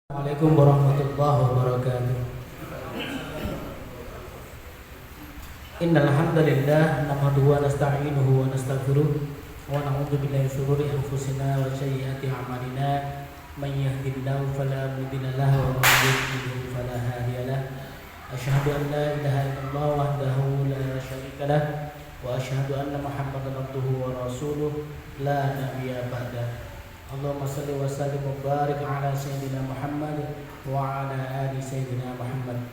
Assalamualaikum warahmatullahi wabarakatuh. Innal hamdalillah nahmaduhu wa nasta'inuhu wa nastaghfiruh wa na'udzu billahi min shururi anfusina wa sayyiati a'malina may yahdihillahu fala mudilla lahu wa may yudlil fala hadiya lahu. Asyhadu an la ilaha illallah wahdahu la syarika lahu wa asyhadu anna Muhammadan abduhu wa rasuluh la nabiyya ba'da. Allahumma salli wa sallim wa barik ala sayyidina Muhammad wa ala ali sayyidina Muhammad.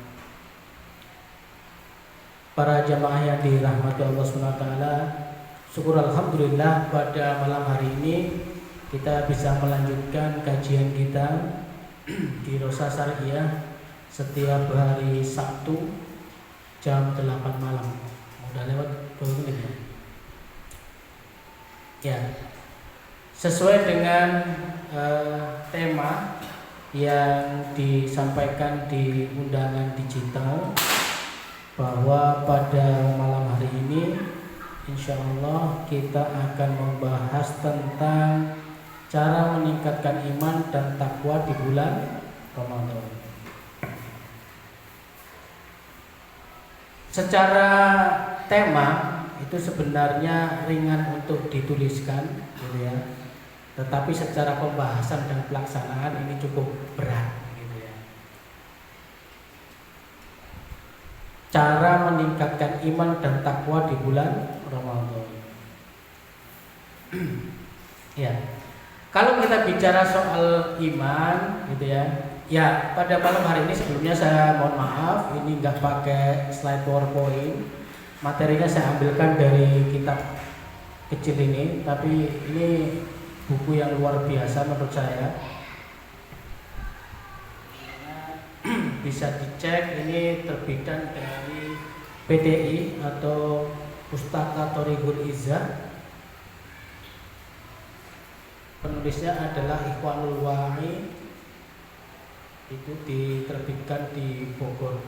Para jamaah yang dirahmati Allah SWT, syukur alhamdulillah pada malam hari ini kita bisa melanjutkan kajian kita di Rosa Syariah setiap hari Sabtu jam 8 malam. Udah lewat 2 menit ya? Ya. Sesuai dengan tema yang disampaikan di undangan digital, bahwa pada malam hari ini insya Allah kita akan membahas tentang cara meningkatkan iman dan takwa di bulan Ramadan. Secara tema itu sebenarnya ringan untuk dituliskan, gitu ya. Tetapi secara pembahasan dan pelaksanaan ini cukup berat, gitu ya. Cara meningkatkan iman dan takwa di bulan Ramadan. Ya, kalau kita bicara soal iman, gitu ya. Ya, pada malam hari ini sebelumnya saya mohon maaf, ini nggak pakai slide PowerPoint. Materinya saya ambilkan dari kitab kecil ini, tapi ini buku yang luar biasa menurut saya. Bisa dicek, ini terbitan dari PTI atau Pustaka Thoriqul Izzah. Penulisnya adalah Ikhwanul Wa'i. Itu diterbitkan di Bogor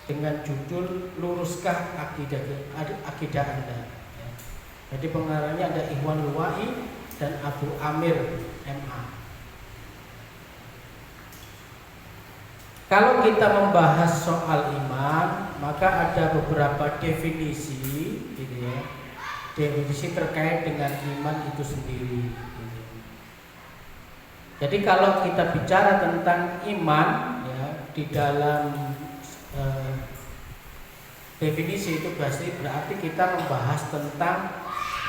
dengan judul Luruskah Akidah Anda. Jadi pengarangnya ada Ikhwanul Wa'i dan Abu Amir MA. Kalau kita membahas soal iman, maka ada beberapa definisi, gitu ya. Definisi terkait dengan iman itu sendiri, gitu. Jadi kalau kita bicara tentang iman, ya, di dalam definisi itu berarti kita membahas tentang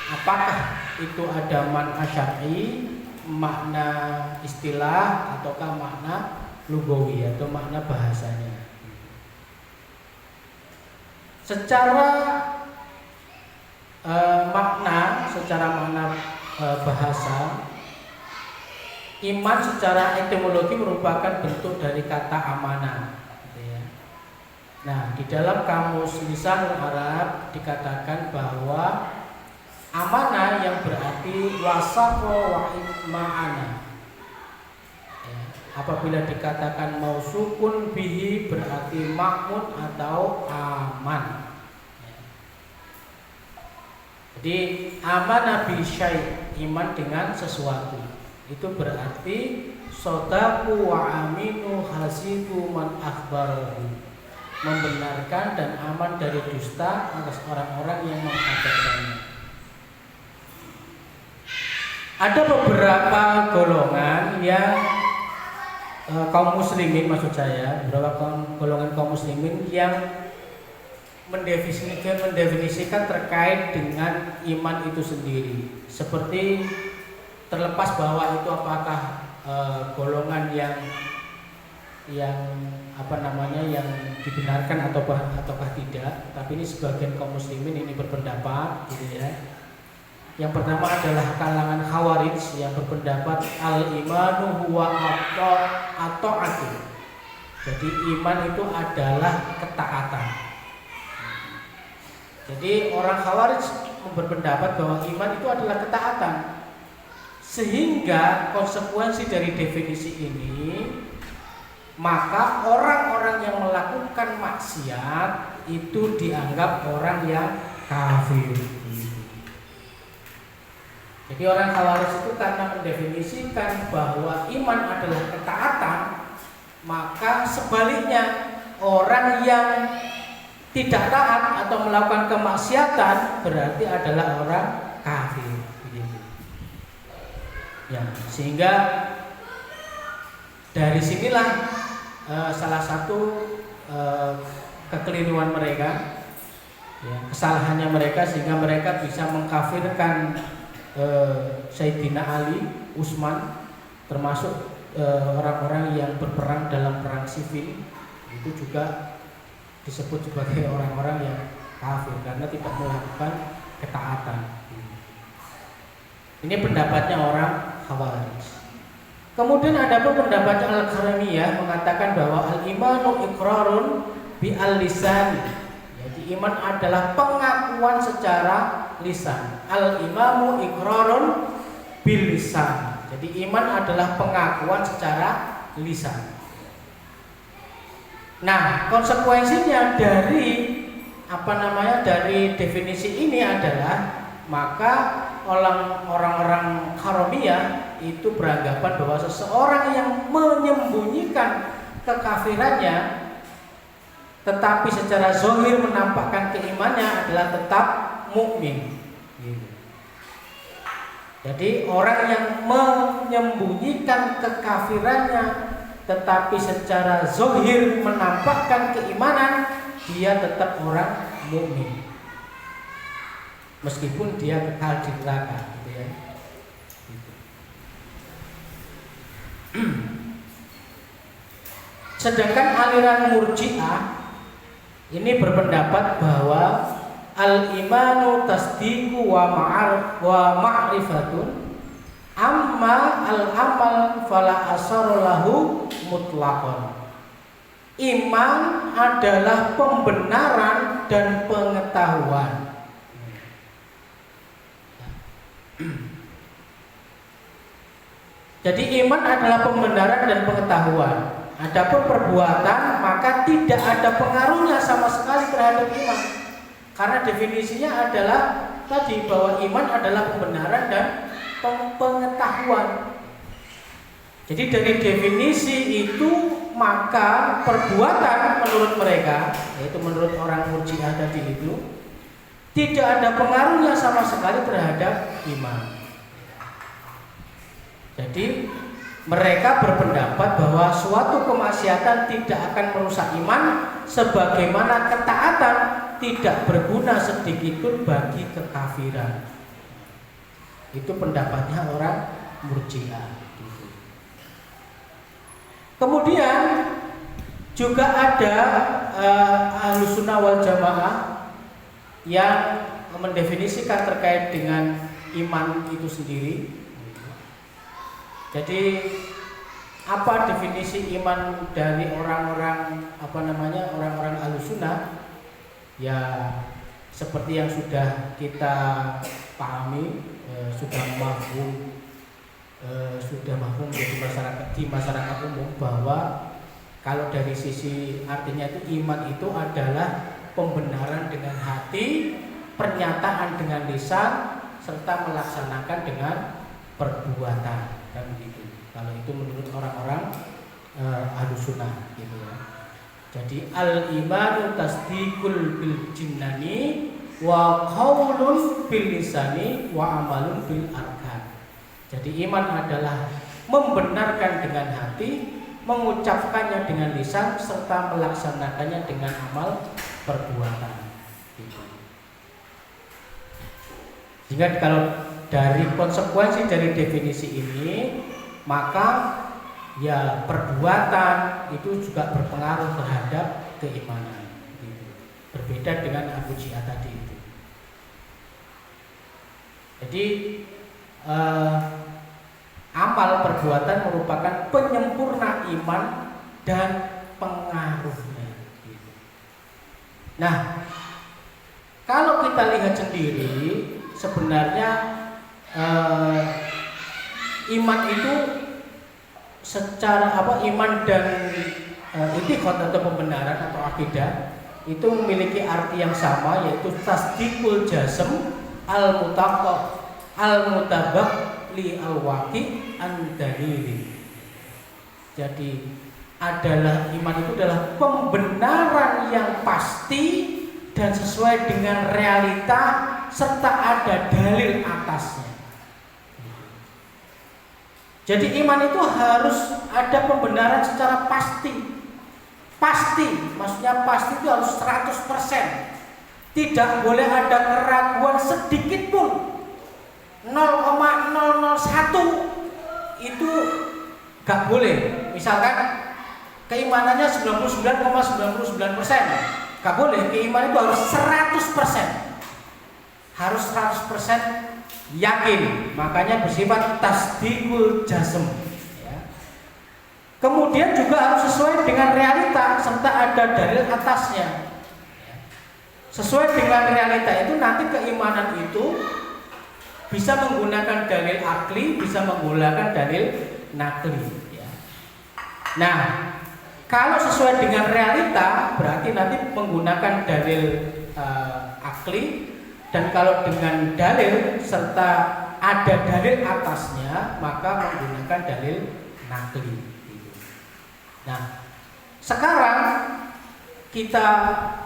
apakah itu ada makna syar'i, makna istilah, ataukah makna lugawi atau makna bahasanya. Secara makna bahasa, iman secara etimologi merupakan bentuk dari kata amanah. Nah, di dalam kamus lisan Arab dikatakan bahwa amanah yang berarti wasafo wa ma'ana. Ya, apabila dikatakan mausukun bihi berarti makmun atau aman. Ya. Jadi amanah bi syai', iman dengan sesuatu. Itu berarti sodaku wa aminu hasibu man akhbarahu, membenarkan dan aman dari dusta atas orang-orang yang mengabarkannya. Ada beberapa golongan yang kaum muslimin, maksud saya, beberapa golongan kaum muslimin yang mendefinisikan terkait dengan iman itu sendiri. Seperti terlepas bahwa itu apakah golongan yang yang dibenarkan ataukah tidak, tapi ini sebagian kaum muslimin ini berpendapat, gitu ya. Yang pertama adalah kalangan Khawarij yang berpendapat al-imanu huwa at-ta'atu. Jadi iman itu adalah ketaatan. Jadi orang Khawarij berpendapat bahwa iman itu adalah ketaatan. Sehingga konsekuensi dari definisi ini, maka orang-orang yang melakukan maksiat itu dianggap orang yang kafir. Jadi orang Khawarij itu karena mendefinisikan bahwa iman adalah ketaatan, maka sebaliknya orang yang tidak taat atau melakukan kemaksiatan berarti adalah orang kafir. Begitu. Ya, sehingga dari sinilah salah satu kekeliruan mereka, ya, kesalahannya mereka, sehingga mereka bisa mengkafirkan Sayyidina Ali, Utsman, termasuk orang-orang yang berperang dalam perang sifil, itu juga disebut sebagai orang-orang yang kafir karena tidak melakukan ketaatan. Ini pendapatnya orang Khawarij. Kemudian ada pun pendapatnya Al-Karamiyah mengatakan bahwa al-imanu iqrarun bi al-lisan. Jadi iman adalah pengakuan secara lisan. Al-imamu iqrarun bil lisan. Jadi iman adalah pengakuan secara lisan. Nah, konsekuensinya dari dari definisi ini adalah maka orang-orang Karamiyah itu beranggapan bahwa seseorang yang menyembunyikan kekafirannya tetapi secara zahir menampakkan keimannya adalah tetap mukmin. Jadi orang yang menyembunyikan kekafirannya tetapi secara zahir menampakkan keimanan, dia tetap orang mukmin. Meskipun dia kekal di neraka, gitu ya. Gitu. Sedangkan aliran Murji'ah ini berpendapat bahwa al-imanu tasdiqu wa ma'rifatun amma al-amal fala asar lahu mutlaqan. Iman adalah pembenaran dan pengetahuan. Jadi iman adalah pembenaran dan pengetahuan. Adapun perbuatan maka tidak ada pengaruhnya sama sekali terhadap iman. Karena definisinya adalah tadi bahwa iman adalah pembenaran dan pengetahuan. Jadi dari definisi itu maka perbuatan menurut mereka, yaitu menurut orang Murji'ah tadi itu, tidak ada pengaruhnya sama sekali terhadap iman. Jadi mereka berpendapat bahwa suatu kemaksiatan tidak akan merusak iman, sebagaimana ketaatan tidak berguna sedikitpun bagi kekafiran. Itu pendapatnya orang Murji'ah. Kemudian juga ada Ahlussunnah wal Jamaah yang mendefinisikan terkait dengan iman itu sendiri. Jadi apa definisi iman dari orang-orang orang-orang Ahlussunnah? Ya seperti yang sudah kita pahami, sudah mafhum di masyarakat umum bahwa kalau dari sisi artinya itu iman itu adalah pembenaran dengan hati, pernyataan dengan lisan, serta melaksanakan dengan perbuatan, kan begitu. Kalau itu menurut orang-orang Ahlussunnah gitu ya. Jadi al-imanu tasdiqul bil jinnani wa qaulun bil lisani wa amalun bil arkan. Jadi iman adalah membenarkan dengan hati, mengucapkannya dengan lisan, serta melaksanakannya dengan amal perbuatan. Sehingga kalau dari konsekuensi dari definisi ini, maka ya perbuatan itu juga berpengaruh terhadap keimanan. Berbeda dengan Al-Murji'ah tadi itu. Jadi amal perbuatan merupakan penyempurna iman dan pengaruhnya. Nah, kalau kita lihat sendiri, sebenarnya iman itu secara iman dan i'tiqad atau pembenaran atau akidah itu memiliki arti yang sama, yaitu tasdiqul jazm al-mutaqqah al-mutabaq li al-waqi an dalili. Jadi adalah iman itu adalah pembenaran yang pasti dan sesuai dengan realita serta ada dalil atasnya. Jadi iman itu harus ada pembenaran secara pasti. Pasti, maksudnya pasti itu harus 100%. Tidak boleh ada keraguan sedikit pun. 0,001 itu gak boleh. Misalkan keimanannya 99,99%, gak boleh. Keimanan itu harus 100%. Harus 100% yakin. Makanya bersifat tasdiqul jazm. Ya. Kemudian juga harus sesuai dengan realita serta ada dalil atasnya. Ya. Sesuai dengan realita itu nanti keimanan itu bisa menggunakan dalil akli, bisa menggunakan dalil nakli. Ya. Nah, kalau sesuai dengan realita berarti nanti menggunakan dalil akli. Dan kalau dengan dalil serta ada dalil atasnya maka menggunakan dalil nakli. Nah, sekarang kita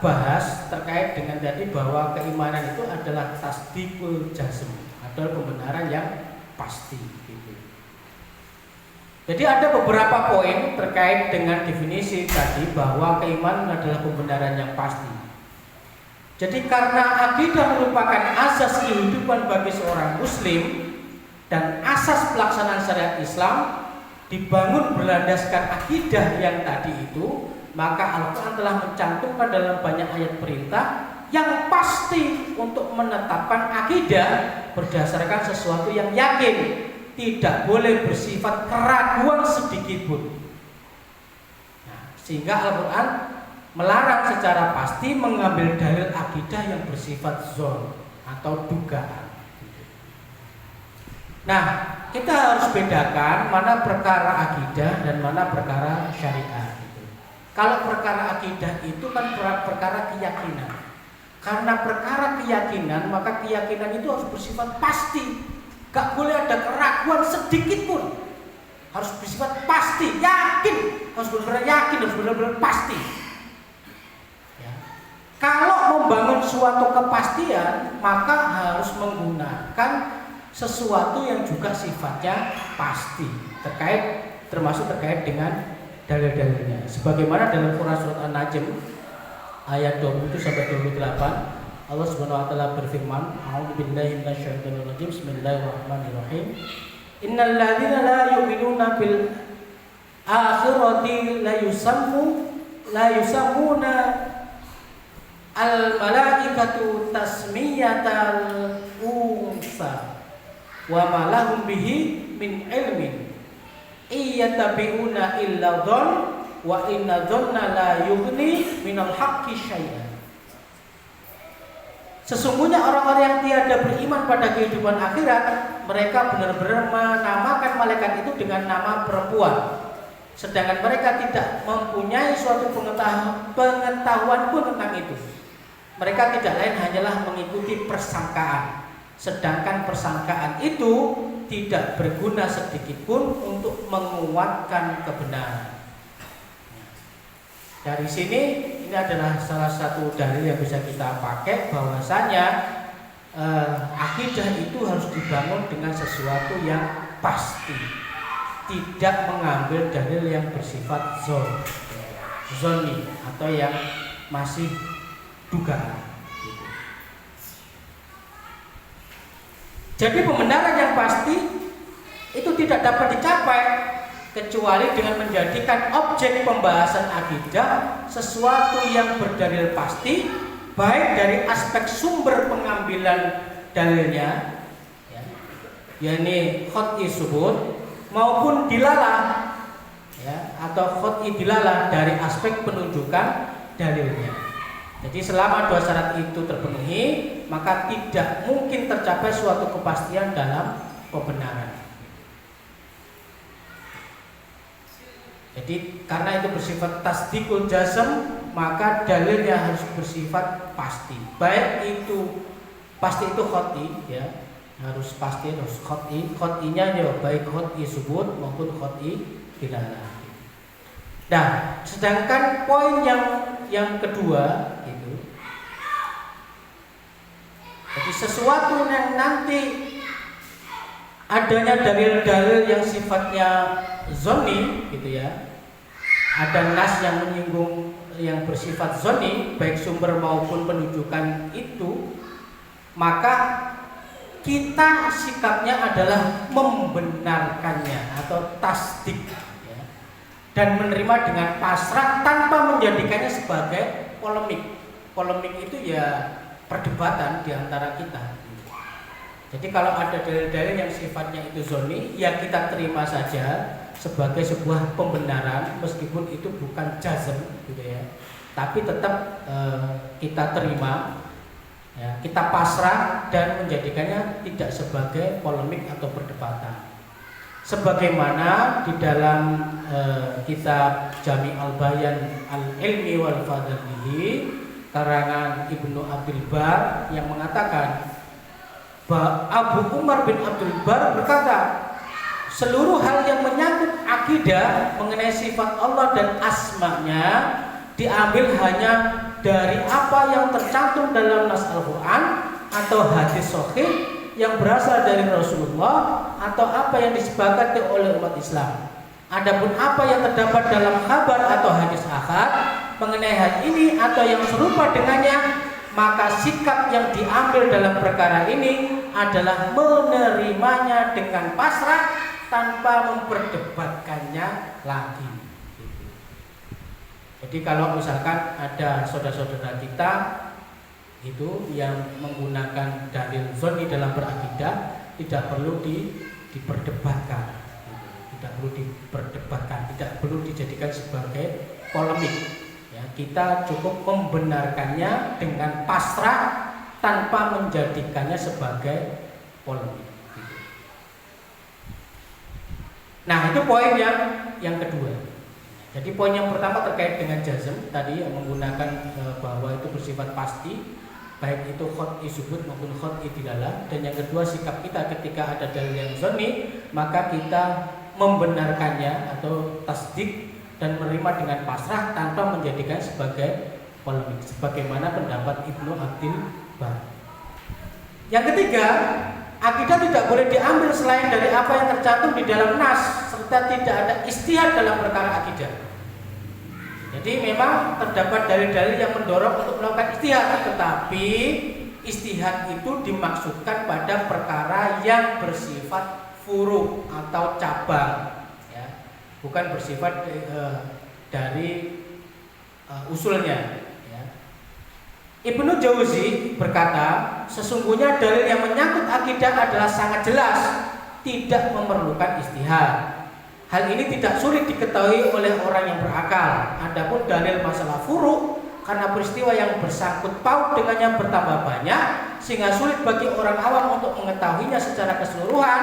bahas terkait dengan tadi bahwa keimanan itu adalah tasdiqul jazm, adalah pembenaran yang pasti. Jadi ada beberapa poin terkait dengan definisi tadi bahwa keimanan adalah pembenaran yang pasti. Jadi karena akidah merupakan asas kehidupan bagi seorang muslim dan asas pelaksanaan syariat Islam dibangun berlandaskan akidah yang tadi itu, maka Al-Quran telah mencantumkan dalam banyak ayat perintah yang pasti untuk menetapkan akidah berdasarkan sesuatu yang yakin, tidak boleh bersifat keraguan sedikit pun. Nah, sehingga Al-Quran melarang secara pasti mengambil dalil akidah yang bersifat zon atau dugaan. Nah, kita harus bedakan mana perkara akidah dan mana perkara syariah. Kalau perkara akidah itu kan perkara keyakinan. Karena perkara keyakinan, maka keyakinan itu harus bersifat pasti. Gak boleh ada keraguan sedikit pun. Harus bersifat pasti, yakin. Harus benar-benar yakin, harus benar-benar pasti. Kalau membangun suatu kepastian, maka harus menggunakan sesuatu yang juga sifatnya pasti, termasuk terkait dengan dalil-dalilnya. Sebagaimana dalam Quran surat An-Najm ayat 27 sampai 28, Allah Subhanahu wa taala berfirman, A'udzubillahi minasyaitonir rajim. Bismillahirrahmanirrahim. Innal ladzina la yu'minuna bil akhirati la yusammuna al-malaikatu tasmiyatal unsa wa ma lahum bihi min ilmin iyyatabi'una illa dhann wa inna dhanna la yughni minal haqqi syai'an. Sesungguhnya orang-orang yang tiada beriman pada kehidupan akhirat, mereka benar-benar menamakan malaikat itu dengan nama perempuan, sedangkan mereka tidak mempunyai suatu pengetahuan pun tentang itu. Mereka tidak lain hanyalah mengikuti persangkaan, sedangkan persangkaan itu tidak berguna sedikit pun untuk menguatkan kebenaran. Dari sini ini adalah salah satu dalil yang bisa kita pakai bahwasanya akidah itu harus dibangun dengan sesuatu yang pasti, tidak mengambil dalil yang bersifat zonni atau yang masih dugaan. Jadi pembenaran yang pasti itu tidak dapat dicapai kecuali dengan menjadikan objek pembahasan akidah sesuatu yang berdalil pasti, baik dari aspek sumber pengambilan dalilnya, yakni qat'i subut, maupun dilalah, atau qat'i dilalah dari aspek penunjukan dalilnya. Jadi selama dua syarat itu terpenuhi, maka tidak mungkin tercapai suatu kepastian dalam kebenaran. Jadi karena itu bersifat tasdiqul jazm, maka dalilnya harus bersifat pasti. Baik itu pasti itu qat'i, harus pasti, harus khot'i-nya ya baik khot'i subut maupun khot'i dilalah. Nah, sedangkan poin yang kedua itu, jadi sesuatu yang nanti adanya dalil-dalil yang sifatnya zonni gitu ya, ada nas yang menyinggung yang bersifat zonni baik sumber maupun penunjukan itu, maka kita sikapnya adalah membenarkannya atau tasdik ya, dan menerima dengan pasrah tanpa menjadikannya sebagai polemik. Polemik itu ya perdebatan di antara kita. Jadi kalau ada dalil-dalil yang sifatnya itu zonni, ya kita terima saja sebagai sebuah pembenaran meskipun itu bukan jazm gitu ya. Tapi tetap kita terima ya, kita pasrah dan menjadikannya tidak sebagai polemik atau perdebatan. Sebagaimana di dalam kitab Jami' al-Bayan al-Ilmi wal Fadlihi karangan Ibnu Abdul Bar yang mengatakan Abu Umar bin Abdul Bar berkata, seluruh hal yang menyangkut akidah mengenai sifat Allah dan asma-Nya diambil hanya dari apa yang tercantum dalam nas Al-Quran atau hadis sahih yang berasal dari Rasulullah atau apa yang disepakati oleh umat Islam. Adapun apa yang terdapat dalam kabar atau hadis ahad mengenai hal ini atau yang serupa dengannya, maka sikap yang diambil dalam perkara ini adalah menerimanya dengan pasrah tanpa memperdebatkannya lagi. Jadi kalau misalkan ada saudara-saudara kita itu yang menggunakan dalil zonni dalam berakidah, tidak perlu diperdebatkan, tidak perlu diperdebatkan, tidak perlu dijadikan sebagai polemik. Ya, kita cukup membenarkannya dengan pasrah tanpa menjadikannya sebagai polemik. Nah, itu poin yang kedua. Jadi poin yang pertama terkait dengan jazm tadi yang menggunakan bahwa itu bersifat pasti, baik itu khot'i subut maupun khot'i dilalah. Dan yang kedua, sikap kita ketika ada dalil yang zonni, maka kita membenarkannya atau tasdik dan menerima dengan pasrah tanpa menjadikan sebagai polemik, sebagaimana pendapat Ibnu Abdul Bar. Yang ketiga, akidah tidak boleh diambil selain dari apa yang tercantum di dalam nas, serta tidak ada ijtihad dalam perkara akidah. Jadi memang terdapat dalil-dalil yang mendorong untuk melakukan ijtihad, tetapi ijtihad itu dimaksudkan pada perkara yang bersifat furu atau cabang, ya, bukan bersifat dari usulnya. Ibnu Jauzi berkata, sesungguhnya dalil yang menyangkut akidah adalah sangat jelas, tidak memerlukan ijtihad. Hal ini tidak sulit diketahui oleh orang yang berakal. Adapun dalil masalah furu, karena peristiwa yang bersangkut paut dengannya bertambah banyak, sehingga sulit bagi orang awam untuk mengetahuinya secara keseluruhan,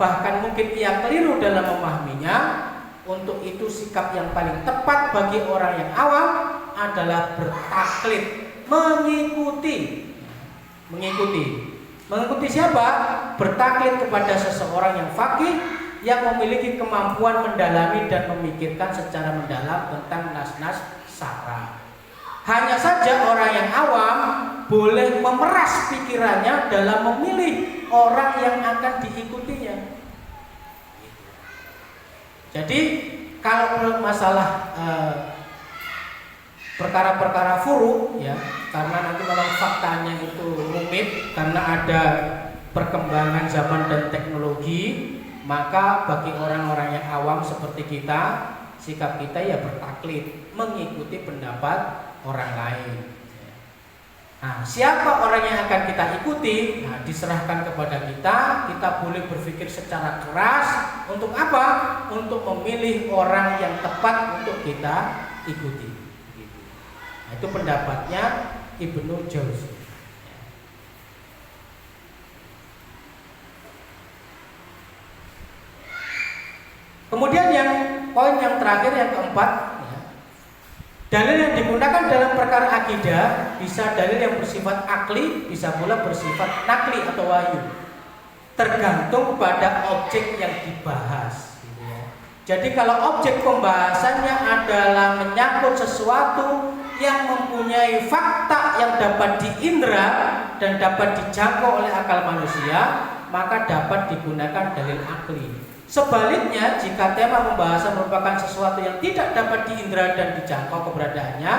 bahkan mungkin ia keliru dalam memahaminya. Untuk itu sikap yang paling tepat bagi orang yang awam adalah bertaklid, mengikuti siapa? Bertaklid kepada seseorang yang faqih yang memiliki kemampuan mendalami dan memikirkan secara mendalam tentang nas-nas syara. Hanya saja orang yang awam boleh memeras pikirannya dalam memilih orang yang akan diikutinya. Jadi kalau masalah perkara-perkara furu, ya, karena nanti memang faktanya itu rumit karena ada perkembangan zaman dan teknologi, maka bagi orang-orang yang awam seperti kita, sikap kita ya bertaklid, mengikuti pendapat orang lain. Nah, siapa orang yang akan kita ikuti? Nah, diserahkan kepada kita. Kita boleh berpikir secara keras. Untuk apa? Untuk memilih orang yang tepat untuk kita ikuti. Nah, itu pendapatnya Ibnu Jauzi. Kemudian yang poin yang terakhir, yang keempat, ya, dalil yang digunakan dalam perkara akidah bisa dalil yang bersifat akli, bisa pula bersifat nakli atau wahyu. tergantung pada objek yang dibahas gitu ya. Jadi kalau objek pembahasannya adalah menyangkut sesuatu yang mempunyai fakta yang dapat diindra dan dapat dijangkau oleh akal manusia, maka dapat digunakan dalil akli. Sebaliknya, jika tema pembahasan merupakan sesuatu yang tidak dapat diindra dan dijangkau keberadaannya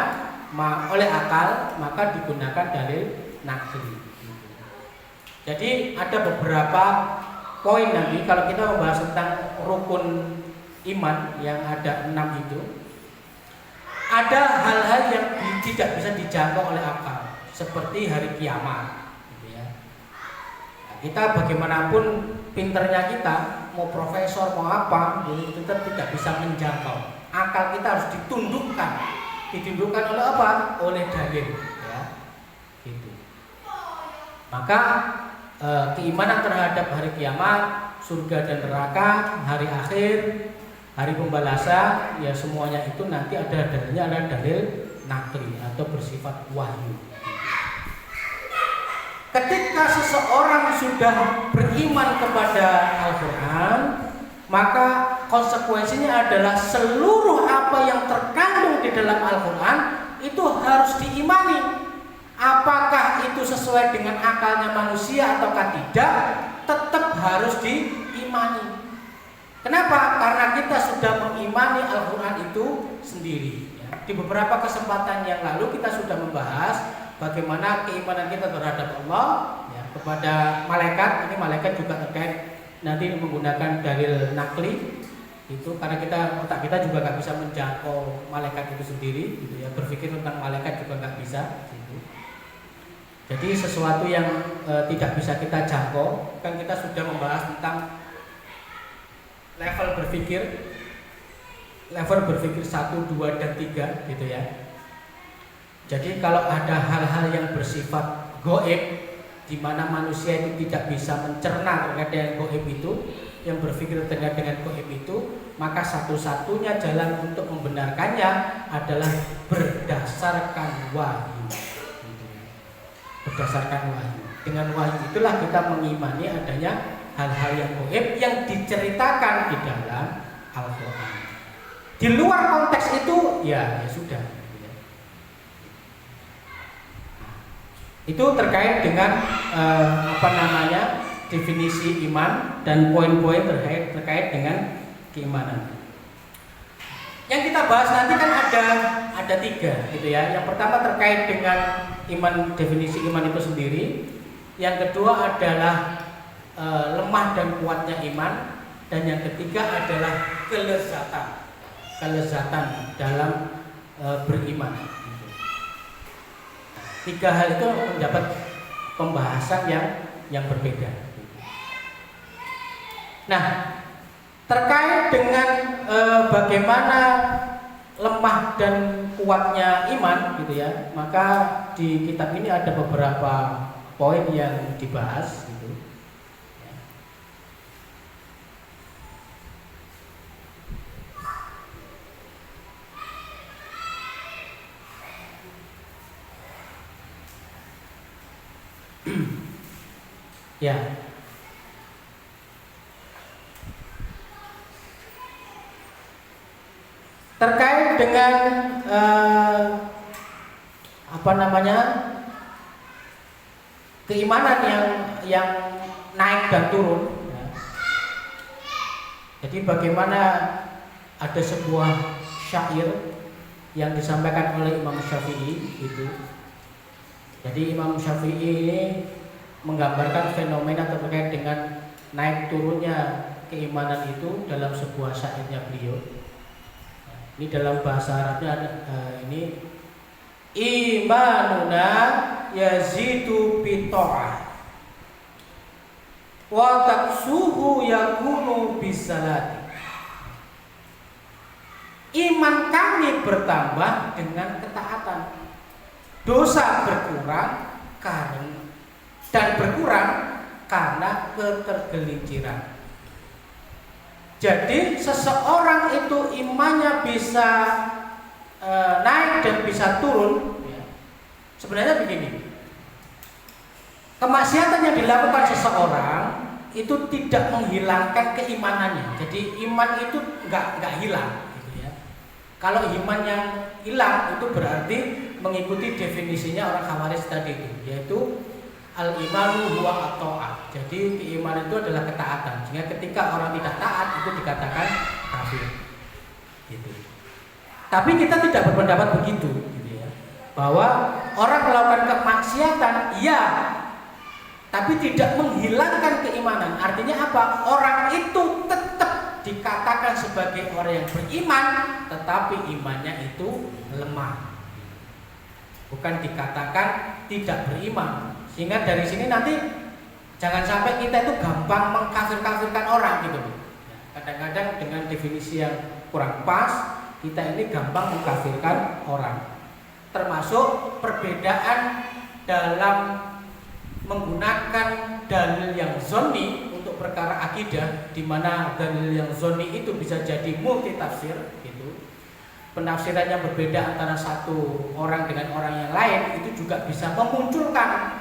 oleh akal, maka digunakan dalil nakli. Jadi ada beberapa poin nanti kalau kita membahas tentang rukun iman yang ada 6 itu. Ada hal-hal yang tidak bisa dijangkau oleh akal, seperti hari kiamat gitu ya. Nah, kita bagaimanapun pinternya kita, mau profesor mau apa, itu tetap tidak bisa menjangkau. Akal kita harus ditundukkan oleh apa? Oleh dalil ya. Gitu. Maka keimanan terhadap hari kiamat, surga dan neraka, hari akhir, hari pembalasan, ya semuanya itu nanti ada dalilnya, ada dalil nakli atau bersifat wahyu. Ketika seseorang sudah beriman kepada Al-Quran, maka konsekuensinya adalah seluruh apa yang terkandung di dalam Al-Quran itu harus diimani. Apakah itu sesuai dengan akalnya manusia ataukah tidak, tetap harus diimani. Kenapa? Karena kita sudah mengimani Al-Quran itu sendiri ya. Di beberapa kesempatan yang lalu kita sudah membahas bagaimana keimanan kita terhadap Allah ya, kepada malaikat. Ini malaikat juga terkait nanti menggunakan dalil nakli itu, karena otak kita juga nggak bisa menjangkau malaikat itu sendiri gitu ya. Berpikir tentang malaikat juga nggak bisa gitu. Jadi sesuatu yang tidak bisa kita jangkau, kan kita sudah membahas tentang level berpikir 1, 2, dan 3 gitu ya. Jadi kalau ada hal-hal yang bersifat goib, di mana manusia itu tidak bisa mencerna terkait dengan goib itu, yang berpikir terkait dengan goib itu, maka satu-satunya jalan untuk membenarkannya adalah berdasarkan wahyu. Berdasarkan wahyu. Dengan wahyu itulah kita mengimani adanya hal-hal yang gaib yang diceritakan di dalam Al-Quran. Di luar konteks itu, ya sudah. Itu terkait dengan definisi iman dan poin-poin terkait dengan keimanan. Yang kita bahas nanti kan ada 3 gitu ya. Yang pertama terkait dengan iman, definisi iman itu sendiri. Yang kedua adalah lemah dan kuatnya iman, dan yang ketiga adalah kelezatan dalam beriman. 3 hal itu mendapat pembahasan yang berbeda. Nah, terkait dengan bagaimana lemah dan kuatnya iman gitu ya, maka di kitab ini ada beberapa poin yang dibahas gitu. Ya. Terkait dengan keimanan yang naik dan turun ya. Jadi bagaimana ada sebuah syair yang disampaikan oleh Imam Syafi'i itu. Jadi Imam Syafi'i ini menggambarkan fenomena terkait dengan naik turunnya keimanan itu dalam sebuah syairnya beliau. Ini dalam bahasa Arabnya ada ini imanuna yazidu bita'ah wa taksuhu yakunu bisalati. Iman kami bertambah dengan ketaatan. Dosa berkurang karena ketergelinciran. Jadi seseorang itu imannya bisa naik dan bisa turun ya. Sebenarnya begini, kemaksiatan yang dilakukan seseorang itu tidak menghilangkan keimanannya. Jadi iman itu nggak hilang, gitu ya. Kalau iman yang hilang itu berarti mengikuti definisinya orang Khawarij tadi itu, yaitu al-imanu huwa at-ta'ah. Jadi keimanan itu adalah ketaatan. Sehingga ketika orang tidak taat itu dikatakan kafir. Gitu. Tapi kita tidak berpendapat begitu, gitu ya. Bahwa orang melakukan kemaksiatan, iya, tapi tidak menghilangkan keimanan. Artinya apa? Orang itu tetap dikatakan sebagai orang yang beriman, tetapi imannya itu lemah. Bukan dikatakan tidak beriman. Sehingga dari sini nanti jangan sampai kita itu gampang mengkafir-kafirkan orang gitu. Kadang-kadang dengan definisi yang kurang pas, kita ini gampang mengkafirkan orang. Termasuk perbedaan dalam menggunakan dalil yang zonni untuk perkara akidah, di mana dalil yang zonni itu bisa jadi multi tafsir gitu. Penafsirannya berbeda antara satu orang dengan orang yang lain, itu juga bisa memunculkan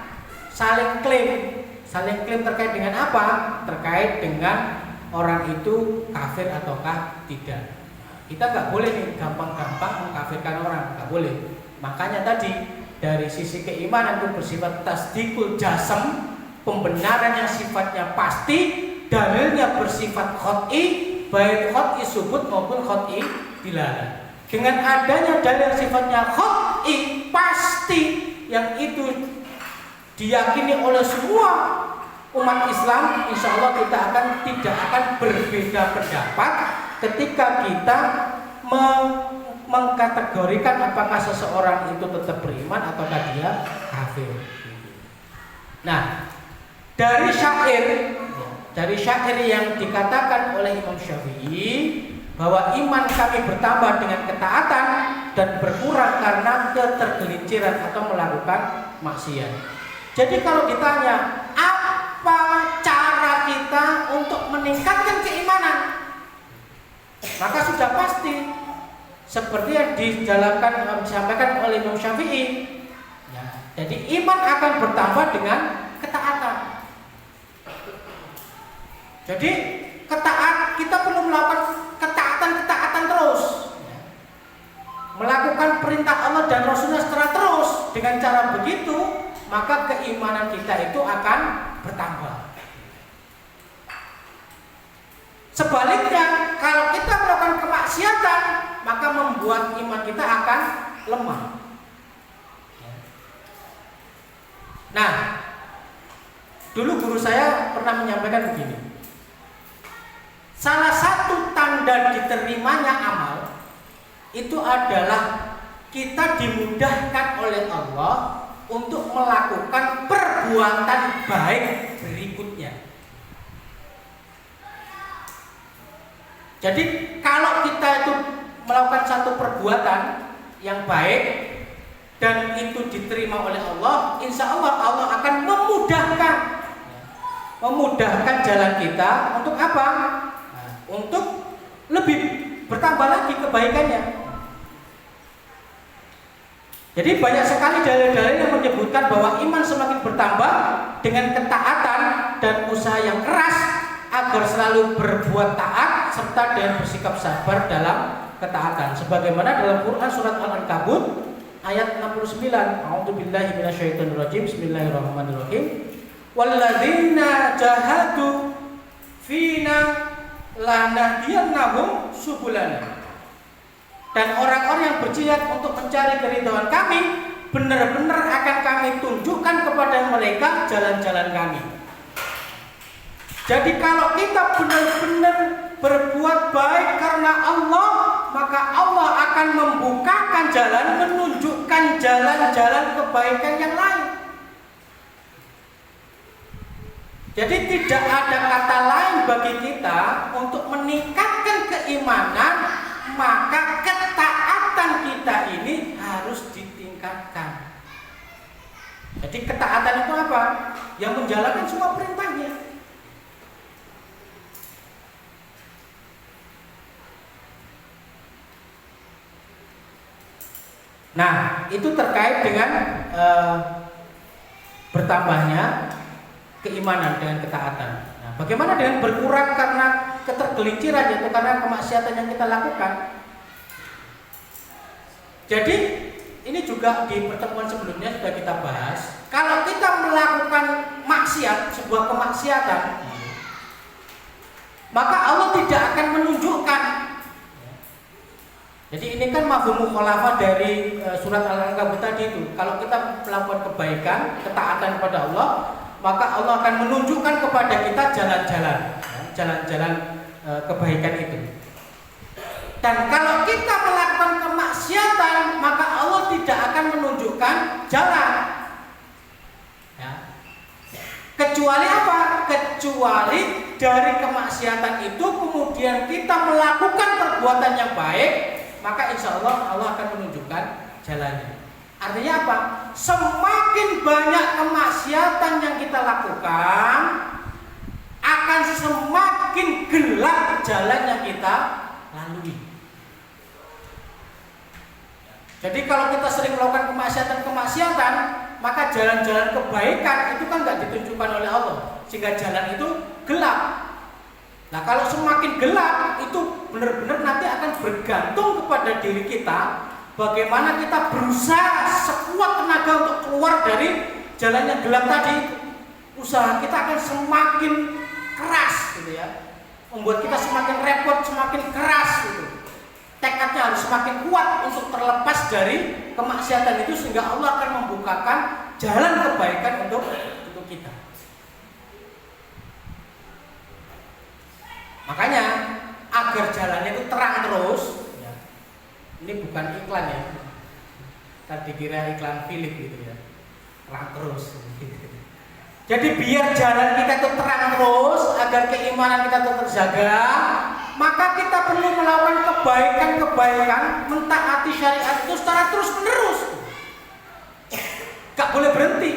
saling klaim terkait dengan apa? Terkait dengan orang itu kafir ataukah tidak. Kita nggak boleh nih gampang-gampang mengkafirkan orang, nggak boleh. Makanya tadi dari sisi keimanan itu bersifat tasdikul jasem, pembenaran yang sifatnya pasti, dalilnya bersifat khot'i, baik khot'i subut maupun khot'i dilalah. Dengan adanya dalil sifatnya khot'i pasti, yang itu diyakini oleh semua umat Islam, insya Allah kita tidak akan berbeda pendapat ketika kita mengkategorikan apakah seseorang itu tetap beriman ataukah dia kafir. Nah, dari syair yang dikatakan oleh Imam Syafi'i bahwa iman kami bertambah dengan ketaatan dan berkurang karena ketergelinciran atau melakukan maksiat. Jadi kalau ditanya apa cara kita untuk meningkatkan keimanan, maka sudah pasti seperti yang disampaikan oleh Imam Syafi'i. Ya, jadi iman akan bertambah dengan ketaatan. Jadi kita perlu melakukan ketaatan terus. Ya. Melakukan perintah Allah dan Rasulnya secara terus. Dengan cara begitu, maka keimanan kita itu akan bertambah. Sebaliknya, kalau kita melakukan kemaksiatan, maka membuat iman kita akan lemah. Nah, dulu guru saya pernah menyampaikan begini. Salah satu tanda diterimanya amal itu adalah kita dimudahkan oleh Allah untuk melakukan perbuatan baik berikutnya. Jadi kalau kita itu melakukan satu perbuatan yang baik dan itu diterima oleh Allah, insya Allah Allah akan memudahkan jalan kita untuk apa? Untuk lebih bertambah lagi kebaikannya. Jadi banyak sekali dalil-dalil yang menyebutkan bahwa iman semakin bertambah dengan ketaatan dan usaha yang keras agar selalu berbuat taat serta dengan bersikap sabar dalam ketaatan. Sebagaimana dalam Quran surat Al-Ankabut ayat 69. A'udzubillahi minasyaitonirrajim. Bismillahirrahmanirrahim. Walladzina jahadu fina lanahdiyannahum subulana. Dan orang-orang yang berjihad untuk mencari keridhaan kami, benar-benar akan kami tunjukkan kepada mereka jalan-jalan kami. Jadi kalau kita benar-benar berbuat baik karena Allah, maka Allah akan membukakan jalan, menunjukkan jalan-jalan kebaikan yang lain. Jadi tidak ada kata lain bagi kita untuk meningkatkan keimanan, maka ketaatan kita ini harus ditingkatkan. Jadi ketaatan itu apa? Yang menjalankan semua perintahnya. Nah, itu terkait dengan bertambahnya keimanan dengan ketaatan. Nah, bagaimana dengan berkurang karena ketergelinciran, yaitu karena kemaksiatan yang kita lakukan? Jadi ini juga di pertemuan sebelumnya sudah kita bahas. Kalau kita melakukan maksiat, sebuah kemaksiatan, maka Allah tidak akan menunjukkan. Jadi ini kan mafhum mukhalafah dari surat Al-Ankabut tadi itu. Kalau kita melakukan kebaikan, ketaatan kepada Allah, maka Allah akan menunjukkan kepada kita jalan-jalan kebaikan itu. Dan kalau kita melakukan kemaksiatan, maka Allah tidak akan menunjukkan jalan. Ya. Kecuali apa? Kecuali dari kemaksiatan itu kemudian kita melakukan perbuatan yang baik, maka insya Allah Allah akan menunjukkan jalannya. Artinya apa? Semakin banyak kemaksiatan yang kita lakukan, akan semakin gelap jalan yang kita lalui. Jadi kalau kita sering melakukan kemaksiatan, maka jalan-jalan kebaikan itu kan nggak ditunjukkan oleh Allah, sehingga jalan itu gelap. Nah, kalau semakin gelap itu benar-benar nanti akan bergantung kepada diri kita, bagaimana kita berusaha sekuat tenaga untuk keluar dari jalan yang gelap tadi. Usaha kita akan semakin keras, gitu ya, membuat kita semakin repot, semakin keras, gitu. Tekadnya harus semakin kuat untuk terlepas dari kemaksiatan itu, sehingga Allah akan membukakan jalan kebaikan untuk kita. Makanya agar jalannya itu terang terus, ya. Ini bukan iklan ya. Tadi kira iklan Philip gitu ya. Terang terus. Jadi biar jalan kita itu terang terus, agar keimanan kita tetap terjaga, maka kita perlu melakukan kebaikan-kebaikan, mentaati syariat itu secara terus menerus. Gak boleh berhenti.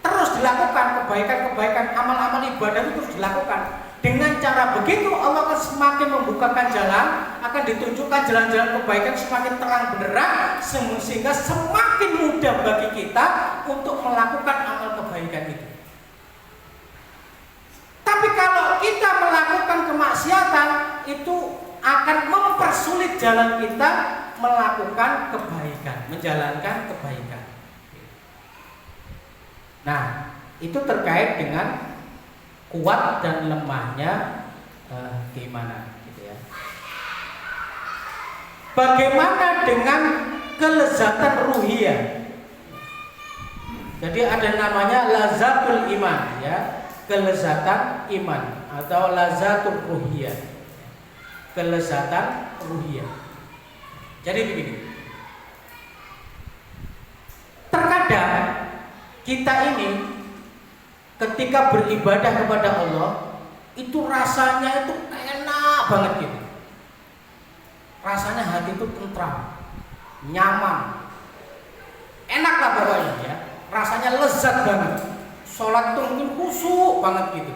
Terus dilakukan kebaikan-kebaikan, amal-amal ibadah itu terus dilakukan. Dengan cara begitu Allah akan semakin membukakan jalan, akan ditunjukkan jalan-jalan kebaikan semakin terang benderang, sehingga semakin mudah bagi kita untuk melakukan amal kebaikan itu. Tapi kalau kita melakukan kemaksiatan, itu akan mempersulit jalan kita melakukan kebaikan, menjalankan kebaikan. Nah, itu terkait dengan kuat dan lemahnya keimanan, gitu ya. Bagaimana dengan kelezatan ruhiyah? Jadi ada namanya lazatul iman, ya, kelezatan iman atau lazatul ruhiyah, kelezatan ruhiyah. Jadi begini, terkadang kita ini ketika beribadah kepada Allah itu rasanya itu enak banget gitu. Rasanya hati itu tentram, nyaman, enak lah pokoknya ya. Rasanya lezat banget. Sholat itu mungkin khusyuk banget gitu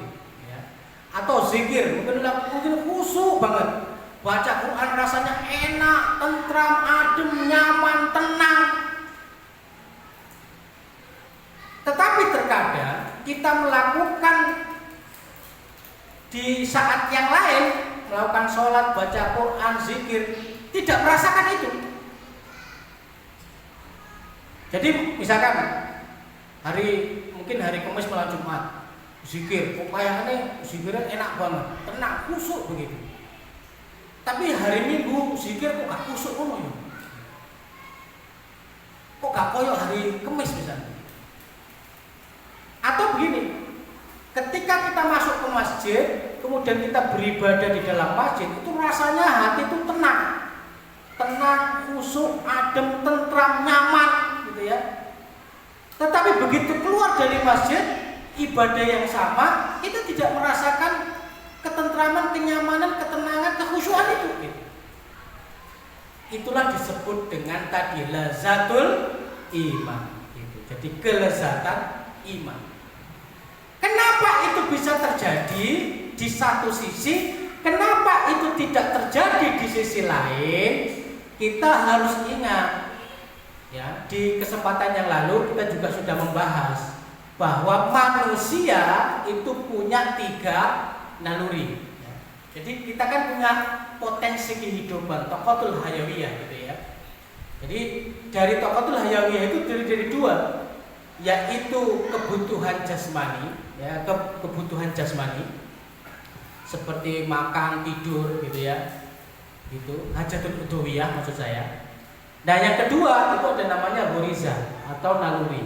ya. Atau zikir mungkin khusyuk banget. Baca Quran rasanya enak, tentram, adem, nyaman, tenang. Tetapi terkadang kita melakukan di saat yang lain, melakukan sholat, baca Quran, zikir, tidak merasakan itu. Jadi misalkan mungkin hari Kamis malam Jumat, zikir, pokoknya zikirnya enak banget, tenang, khusyuk begitu. Tapi hari Minggu zikir kok gak khusyuk ngono ya? Kok gak koyo hari Kamis misalnya? Atau begini, ketika kita masuk ke masjid, kemudian kita beribadah di dalam masjid, itu rasanya hati itu tenang, khusyuk, adem, tentram, nyaman, gitu ya. Tetapi begitu keluar dari masjid, ibadah yang sama, itu tidak merasakan ketentraman, kenyamanan, ketenangan, kekhusyuan itu. Gitu. Itulah disebut dengan tadi lazatul iman. Gitu. Jadi kelezatan iman. Kenapa itu bisa terjadi di satu sisi? Kenapa itu tidak terjadi di sisi lain? Kita harus ingat, ya, di kesempatan yang lalu kita juga sudah membahas bahwa manusia itu punya 3 naluri. Jadi kita kan punya potensi kehidupan, toqatul hayawiyah gitu ya. Jadi dari toqatul hayawiyah itu dari 2, yaitu kebutuhan jasmani, ya, kebutuhan jasmani seperti makan, tidur gitu ya. Itu hajatul udhawiyah maksud saya. Nah, yang kedua itu ada namanya ghoriza atau naluri.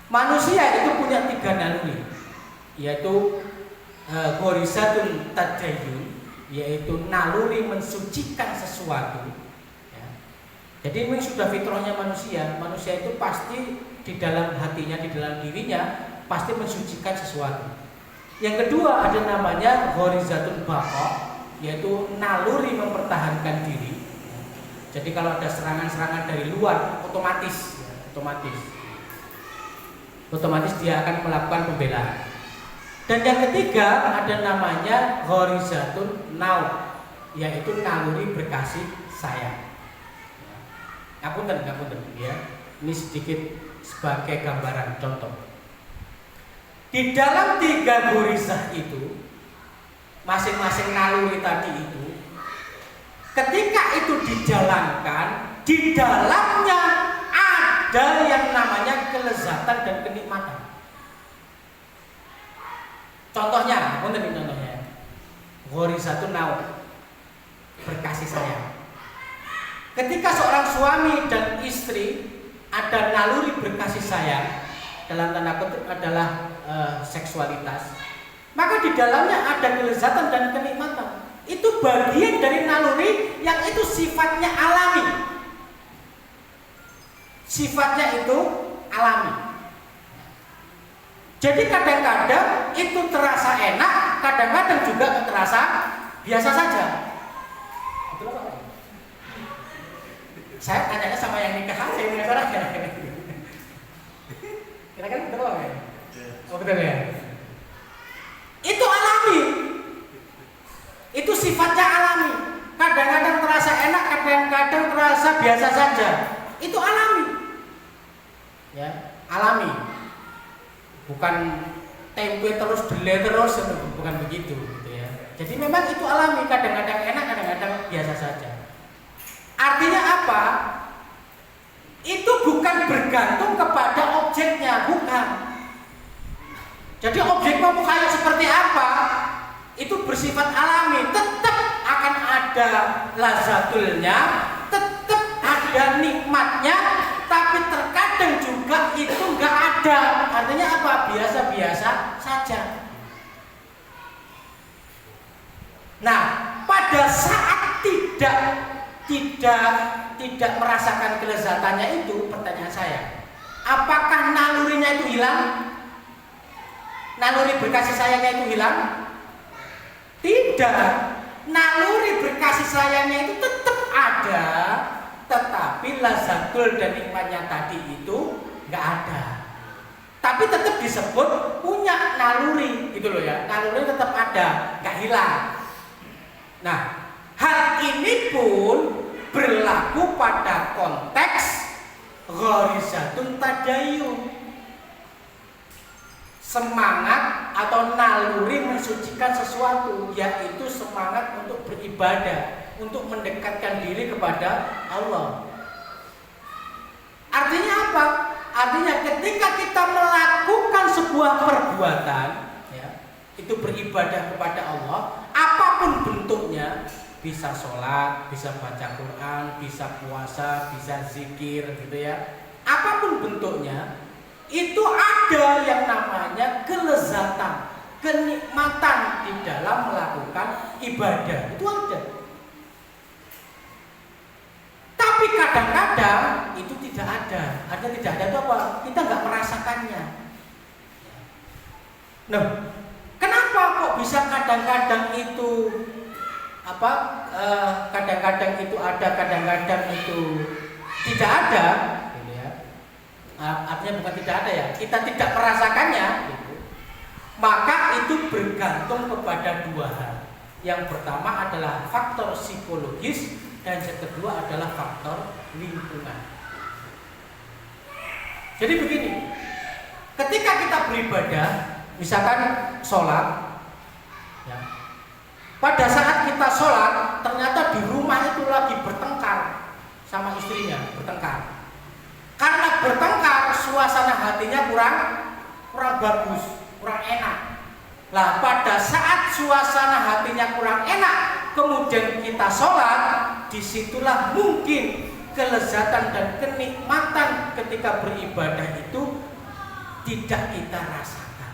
Manusia itu punya 3 naluri, yaitu ghorizatul tadayyun, yaitu naluri mensucikan sesuatu. Ya. Jadi ini sudah fitrahnya manusia. Manusia itu pasti di dalam hatinya, di dalam dirinya pasti mensucikan sesuatu. Yang kedua ada namanya ghorizatul baqa, yaitu naluri mempertahankan diri. Jadi kalau ada serangan-serangan dari luar, otomatis dia akan melakukan pembelaan. Dan yang ketiga ada namanya ghorizatul naum, yaitu naluri berkasih sayang. Ngapunten ya. Ini sedikit sebagai gambaran contoh. Di dalam 3 ghorizah itu, masing-masing naluri tadi itu, ketika itu dijalankan, di dalamnya ada yang namanya kelezatan dan kenikmatan. Contohnya, ghorizatun naum, berkasih sayang. Ketika seorang suami dan istri ada naluri berkasih sayang, dalam tanda kutip adalah seksualitas, maka di dalamnya ada kelezatan dan kenikmatan. Itu bagian dari naluri yang itu sifatnya alami. Sifatnya itu alami. Jadi kadang-kadang itu terasa enak, kadang-kadang juga terasa biasa saja. Betul apa? Saya tanya sama yang nikah aja, yang nikah ya. Kira-kira betul apa ya? Oh betul ya. Itu alami. Itu sifatnya alami. Kadang-kadang terasa enak, kadang-kadang terasa biasa saja. Itu alami. Ya, alami. Bukan tempe terus, delay terus, bukan begitu gitu ya. Jadi memang itu alami, kadang-kadang enak, kadang-kadang biasa saja. Artinya apa? Itu bukan bergantung kepada objeknya, bukan. Jadi objek mau kayak seperti apa, itu bersifat alami, tetap akan ada lazatulnya, tetap ada nikmatnya, tapi terkadang juga itu enggak ada. Artinya apa? Biasa-biasa saja. Nah, pada saat tidak merasakan kelezatannya itu, pertanyaan saya, apakah nalurinya itu hilang? Naluri berkasih sayangnya itu hilang? Tidak. Naluri berkasih sayangnya itu tetap ada, tetapi lazatul dan nikmatnya tadi itu nggak ada. Tapi tetap disebut punya naluri, gitu loh ya. Naluri tetap ada, nggak hilang. Nah, hal ini pun berlaku pada konteks ghorizatun tadayyun, semangat atau naluri mensucikan sesuatu, yaitu semangat untuk beribadah, untuk mendekatkan diri kepada Allah. Artinya apa? Artinya ketika kita melakukan sebuah perbuatan, ya, itu beribadah kepada Allah, apapun bentuknya, bisa sholat, bisa baca Quran, bisa puasa, bisa zikir, gitu ya. Apapun bentuknya, itu ada yang namanya kelezatan, kenikmatan di dalam melakukan ibadah. Itu ada. Tapi kadang-kadang itu tidak ada. Artinya tidak ada itu apa? Kita nggak merasakannya. Nah, kenapa kok bisa kadang-kadang itu apa? Kadang-kadang itu ada, kadang-kadang itu tidak ada. Artinya bukan tidak ada ya, kita tidak merasakannya gitu. Maka itu bergantung kepada 2 hal. Yang pertama adalah faktor psikologis, dan yang kedua adalah faktor lingkungan. Jadi begini, Ketika kita beribadah, misalkan sholat, ya, pada saat kita sholat ternyata di rumah itu lagi bertengkar sama istrinya, bertengkar. Karena bertengkar, suasana hatinya kurang bagus, kurang enak. Lah pada saat suasana hatinya kurang enak, kemudian kita sholat, disitulah mungkin kelezatan dan kenikmatan ketika beribadah itu tidak kita rasakan.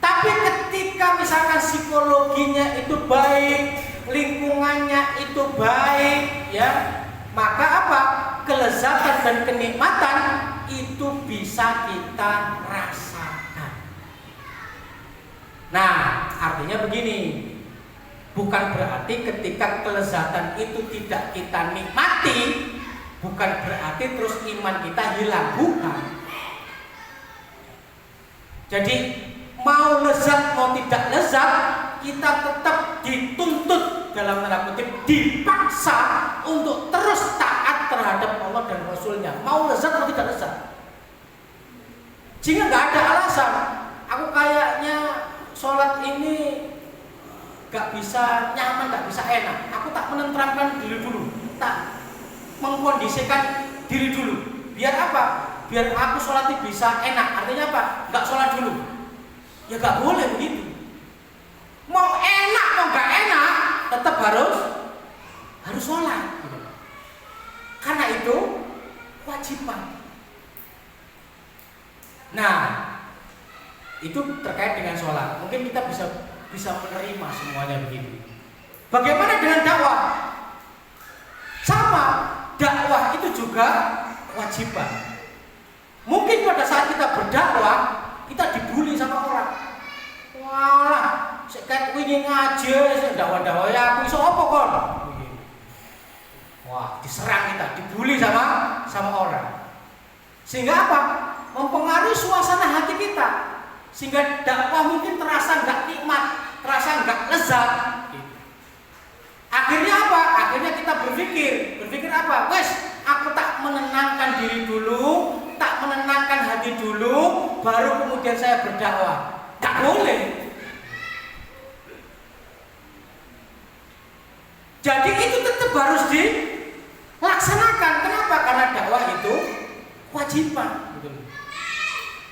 Tapi ketika misalkan psikologinya itu baik, lingkungannya itu baik, ya, maka apa? Kelezatan dan kenikmatan itu bisa kita rasakan. Nah, artinya begini, bukan berarti ketika kelezatan itu tidak kita nikmati, bukan berarti terus iman kita hilang, bukan. Jadi mau lezat mau tidak lezat, kita tetap dituntut dalam tanda kutip, dipaksa untuk terus taat terhadap Allah dan Rasulnya, mau lezat atau tidak lezat. Jika nggak ada alasan, aku kayaknya sholat ini nggak bisa nyaman, nggak bisa enak, aku tak menenteramkan diri dulu, tak mengkondisikan diri dulu. Biar apa? Biar aku sholat bisa enak. Artinya apa? Nggak sholat dulu. Ya nggak boleh begitu. Mau enak mau nggak enak, tetap harus sholat. Karena itu kewajiban. Nah, itu terkait dengan sholat. Mungkin kita bisa menerima semuanya begitu. Bagaimana dengan dakwah? Sama, dakwah itu juga kewajiban. Mungkin pada saat kita berdakwah, kita dibully sama orang. Walah, kayak wingi ngaji, dakwah-dakwah ya aku iso apa kon? Wah, diserang kita, dibully sama orang. Sehingga apa? Mempengaruhi suasana hati kita. Sehingga dakwah mungkin terasa nggak nikmat, terasa nggak lezat. Akhirnya apa? Akhirnya kita berpikir apa? Wes, aku tak menenangkan diri dulu, tak menenangkan hati dulu, baru kemudian saya berdakwah. Tak boleh. Jadi itu tetap harus dilaksanakan. Kenapa? Karena dakwah itu kewajiban.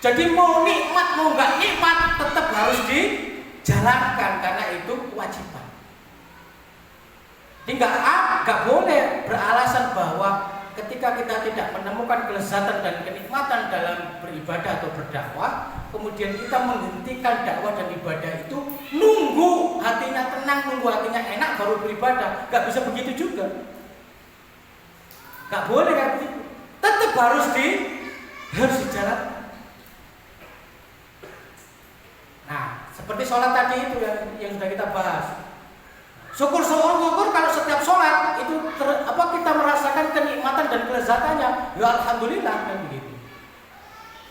Jadi mau nikmat mau nggak nikmat tetap harus dijalankan karena itu kewajiban. Jadi nggak boleh beralasan bahwa ketika kita tidak menemukan kelezatan dan kenikmatan dalam beribadah atau berdakwah, kemudian kita menghentikan dakwah dan ibadah itu, nunggu hatinya tenang, nunggu hatinya enak baru beribadah. Nggak bisa begitu juga. Nggak boleh kayak begitu. Tetap harus dijalankan. Nah, seperti sholat tadi itu yang sudah kita bahas. Syukur kalau setiap sholat itu kita merasakan kenikmatan dan kelezatannya, ya alhamdulillah kan begitu.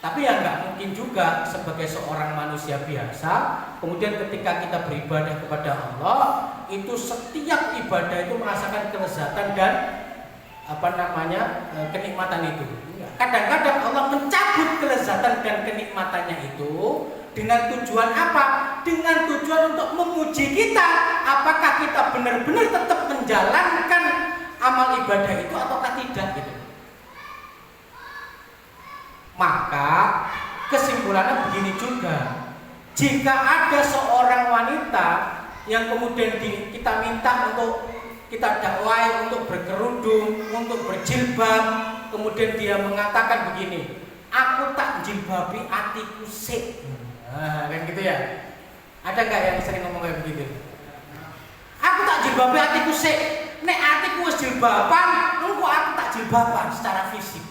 Tapi ya nggak mungkin juga sebagai seorang manusia biasa, kemudian ketika kita beribadah kepada Allah, itu setiap ibadah itu merasakan kelezatan dan kenikmatan itu. Kadang-kadang Allah mencabut kelezatan dan kenikmatannya itu dengan tujuan apa? Dengan tujuan untuk menguji kita, apakah kita benar-benar tetap menjalankan amal ibadah itu ataukah tidak gitu. Maka kesimpulannya begini juga. Jika ada seorang wanita yang kemudian kita minta untuk kita dakwai untuk berkerudung, untuk berjilbab, kemudian dia mengatakan begini, aku tak jilbabi atiku sik. Nah, kan gitu ya. Ada nggak yang sering ngomong kayak begitu? Aku tak jilbabi atiku sik. Nek atiku wis jilbaban, engko aku tak jilbaban secara fisik.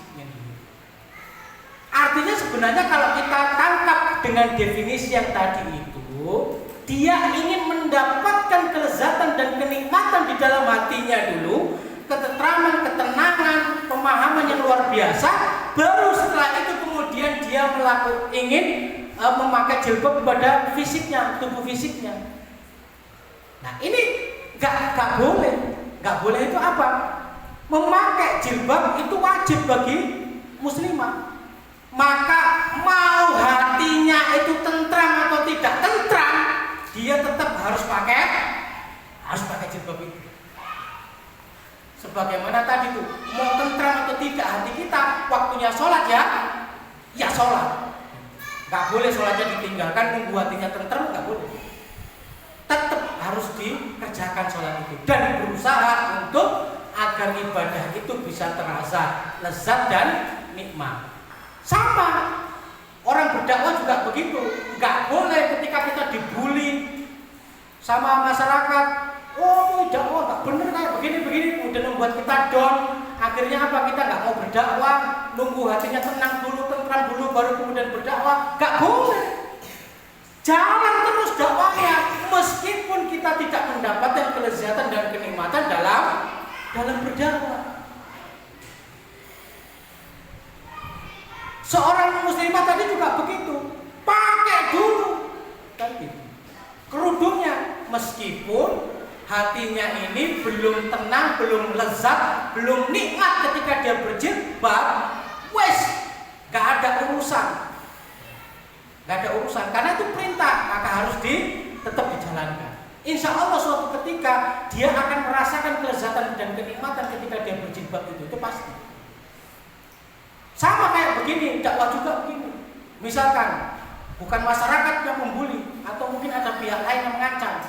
Artinya sebenarnya kalau kita tangkap dengan definisi yang tadi itu, dia ingin mendapatkan kelezatan dan kenikmatan di dalam hatinya dulu, ketentraman, ketenangan, pemahaman yang luar biasa, baru setelah itu kemudian dia ingin memakai jilbab pada fisiknya, tubuh fisiknya. Nah ini nggak boleh itu apa? Memakai jilbab itu wajib bagi muslimah. Maka mau hatinya itu tentram atau tidak tentram, dia tetap harus pakai jilbab itu. Sebagaimana tadi tuh, mau tentram atau tidak hati kita, waktunya sholat ya sholat. Nggak boleh sholatnya ditinggalkan nunggu hatinya tentram, nggak boleh. Tetap harus dikerjakan sholat itu dan berusaha untuk agar ibadah itu bisa terasa lezat dan nikmat. Sama orang berdakwah juga begitu. Nggak boleh ketika kita dibully sama masyarakat, oh dakwah nggak bener kayak begini kemudian membuat kita down. Akhirnya apa, kita nggak mau berdakwah, nunggu hatinya tenang dulu, tentram dulu, baru kemudian berdakwah. Nggak boleh. Jalan terus dakwahnya meskipun kita tidak mendapatkan kelezatan dan kenikmatan dalam berdakwah. Seorang muslimah tadi juga begitu, pakai dulu kan gitu kerudungnya, meskipun hatinya ini belum tenang, belum lezat, belum nikmat ketika dia berjilbab, wes gak ada urusan, karena itu perintah, maka harus tetap dijalankan. Insya Allah suatu ketika dia akan merasakan kelezatan dan kenikmatan ketika dia berjilbab itu pasti. Sama kayak begini, dakwah juga begini. Misalkan bukan masyarakat yang membuli, atau mungkin ada pihak lain yang mengancam,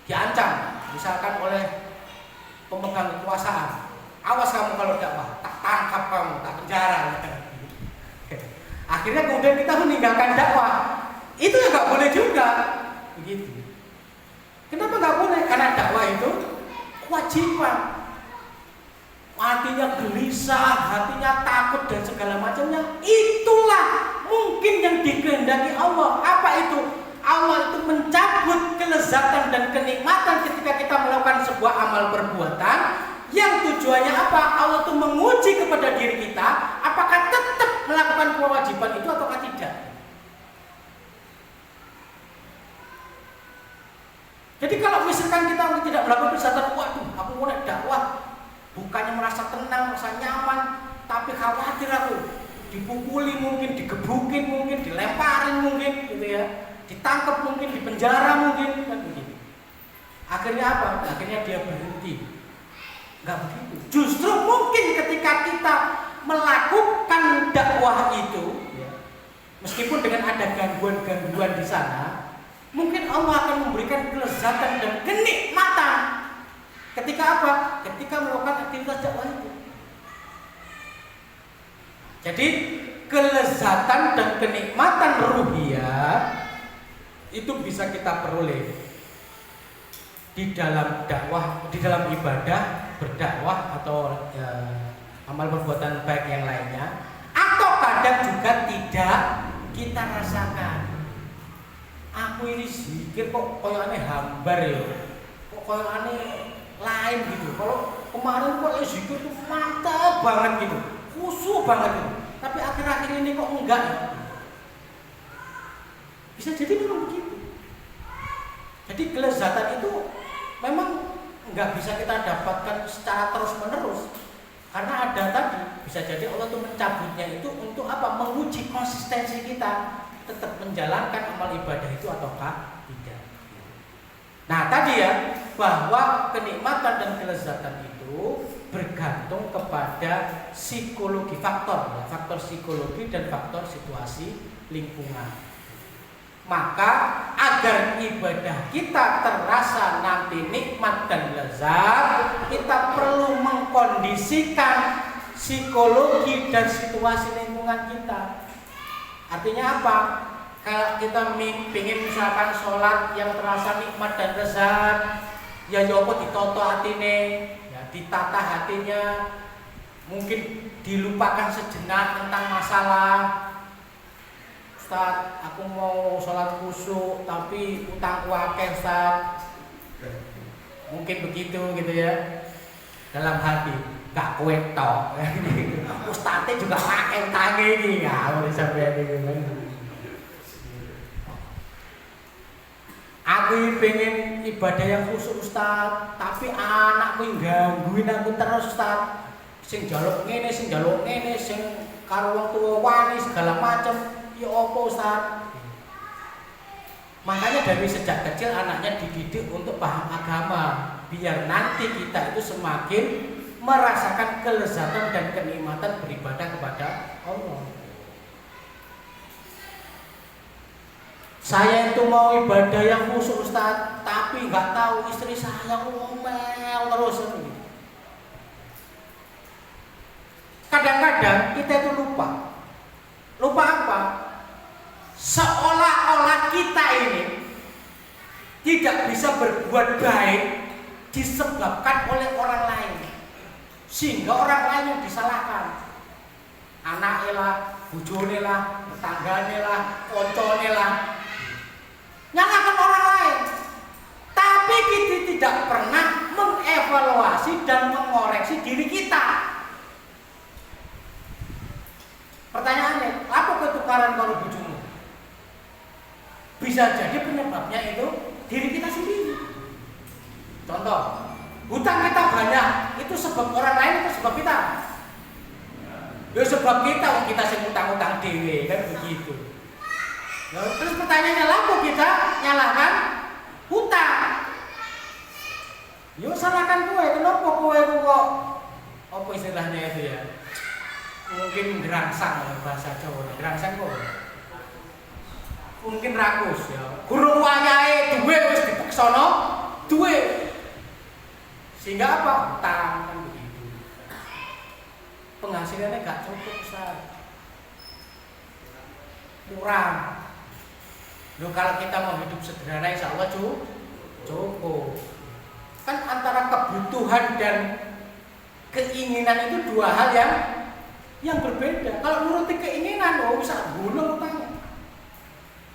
diancam, misalkan oleh pemegang kekuasaan. Awas kamu kalau dakwah, tak tangkap kamu, tak penjara. Akhirnya kemudian kita meninggalkan dakwah. Itu ya nggak boleh juga, begitu. Kenapa nggak boleh? Karena dakwah itu kewajiban. Hatinya gelisah, hatinya takut dan segala macamnya. Itulah mungkin yang dikehendaki Allah. Apa itu? Allah itu mencabut kelezatan dan kenikmatan ketika kita melakukan sebuah amal perbuatan yang tujuannya apa? Allah itu menguji kepada diri kita apakah tetap melakukan kewajiban itu atau tidak. Jadi kalau misalkan kita tidak melakukan kelezatan, waduh, aku mau dakwah, bukannya merasa tenang, merasa nyaman, tapi khawatir aku dipukuli mungkin, digebukin mungkin, dilemparin mungkin, gitu ya, ditangkap mungkin, dipenjara mungkin, kan begitu. Akhirnya apa? Akhirnya dia berhenti. Nggak begitu. Justru mungkin ketika kita melakukan dakwah itu, meskipun dengan ada gangguan-gangguan di sana, mungkin Allah akan memberikan kelezatan dan kenikmatan. Ketika apa? Ketika melakukan aktivitas dakwah itu. Jadi kelezatan dan kenikmatan ruhiyah itu bisa kita peroleh di dalam dakwah, di dalam ibadah, berdakwah atau amal perbuatan baik yang lainnya, atau kadang juga tidak kita rasakan. Aku ini zikir kok koyone hambar ya, kok koyone lain gitu. Kalau kemarin kok zikir tuh mantap banget gitu, khusyuk banget gitu. Tapi akhir-akhir ini kok enggak ya? Bisa jadi memang begitu. Jadi kelezatan itu memang enggak bisa kita dapatkan secara terus-menerus. Karena ada tadi, bisa jadi Allah tuh mencabutnya itu untuk apa? Menguji konsistensi kita tetap menjalankan amal ibadah itu ataukah tidak. Nah tadi ya, bahwa kenikmatan dan kelezatan itu bergantung kepada psikologi, faktor psikologi dan faktor situasi lingkungan. Maka agar ibadah kita terasa nanti nikmat dan lezat, kita perlu mengkondisikan psikologi dan situasi lingkungan kita. Artinya apa? Kalau kita ingin misalkan sholat yang terasa nikmat dan lezat, ya jopo ditoto hatine, ya ditata hatinya, mungkin dilupakan sejenak tentang masalah. Ustaz, aku mau sholat khusyuk tapi utangku akeh Ustaz. Mungkin begitu gitu ya. Dalam hati, gak kowe tok. Ustaznya juga akeh utange iki, kalau sampeyan iki. Aku pengen ibadah yang khusyuk Ustaz, tapi anakku yang gangguin aku terus Ustaz. Sing njaluk ngene, sing karo wong tua wani segala macam, ya apa Ustaz? Makanya dari sejak kecil anaknya dididik untuk paham agama, biar nanti kita itu semakin merasakan kelezatan dan kenikmatan beribadah kepada Allah. Saya itu mau ibadah yang khusyuk Ustaz, tapi nggak tahu istri saya ngomel terus. Kadang-kadang kita itu lupa. Lupa apa? Seolah-olah kita ini tidak bisa berbuat baik disebabkan oleh orang lain, sehingga orang lain yang disalahkan. Anaknya lah, bojone lah, tetanggane lah, koncone lah, nyalakan orang lain. Tapi kita tidak pernah mengevaluasi dan mengoreksi diri kita. Pertanyaannya, apa ketukaran kalau bojomu? Bisa jadi penyebabnya itu diri kita sendiri. Contoh, hutang kita banyak, itu sebab orang lain atau sebab kita? Ya sebab kita sing utang-utang dhewe, kan begitu. Nah, terus pertanyaannya, lalu kita nyalakan hutang. Yo salahkan kowe, kenapa kowe kok apa istilahnya itu ya? Mungkin gerangsang bahasa Jawa, gerangsang kok. Mungkin rakus ya. Gurung wayahe duwe wis dipeksono duwe. Sehingga apa? Hutang kan begitu. Penghasilannya gak cukup, Ustaz. Kurang. Loh, kalau kita mau hidup sederhana insya Allah cukup. Kan antara kebutuhan dan keinginan itu dua hal yang berbeda. Kalau nuruti keinginan, oh bisa gulung utangnya.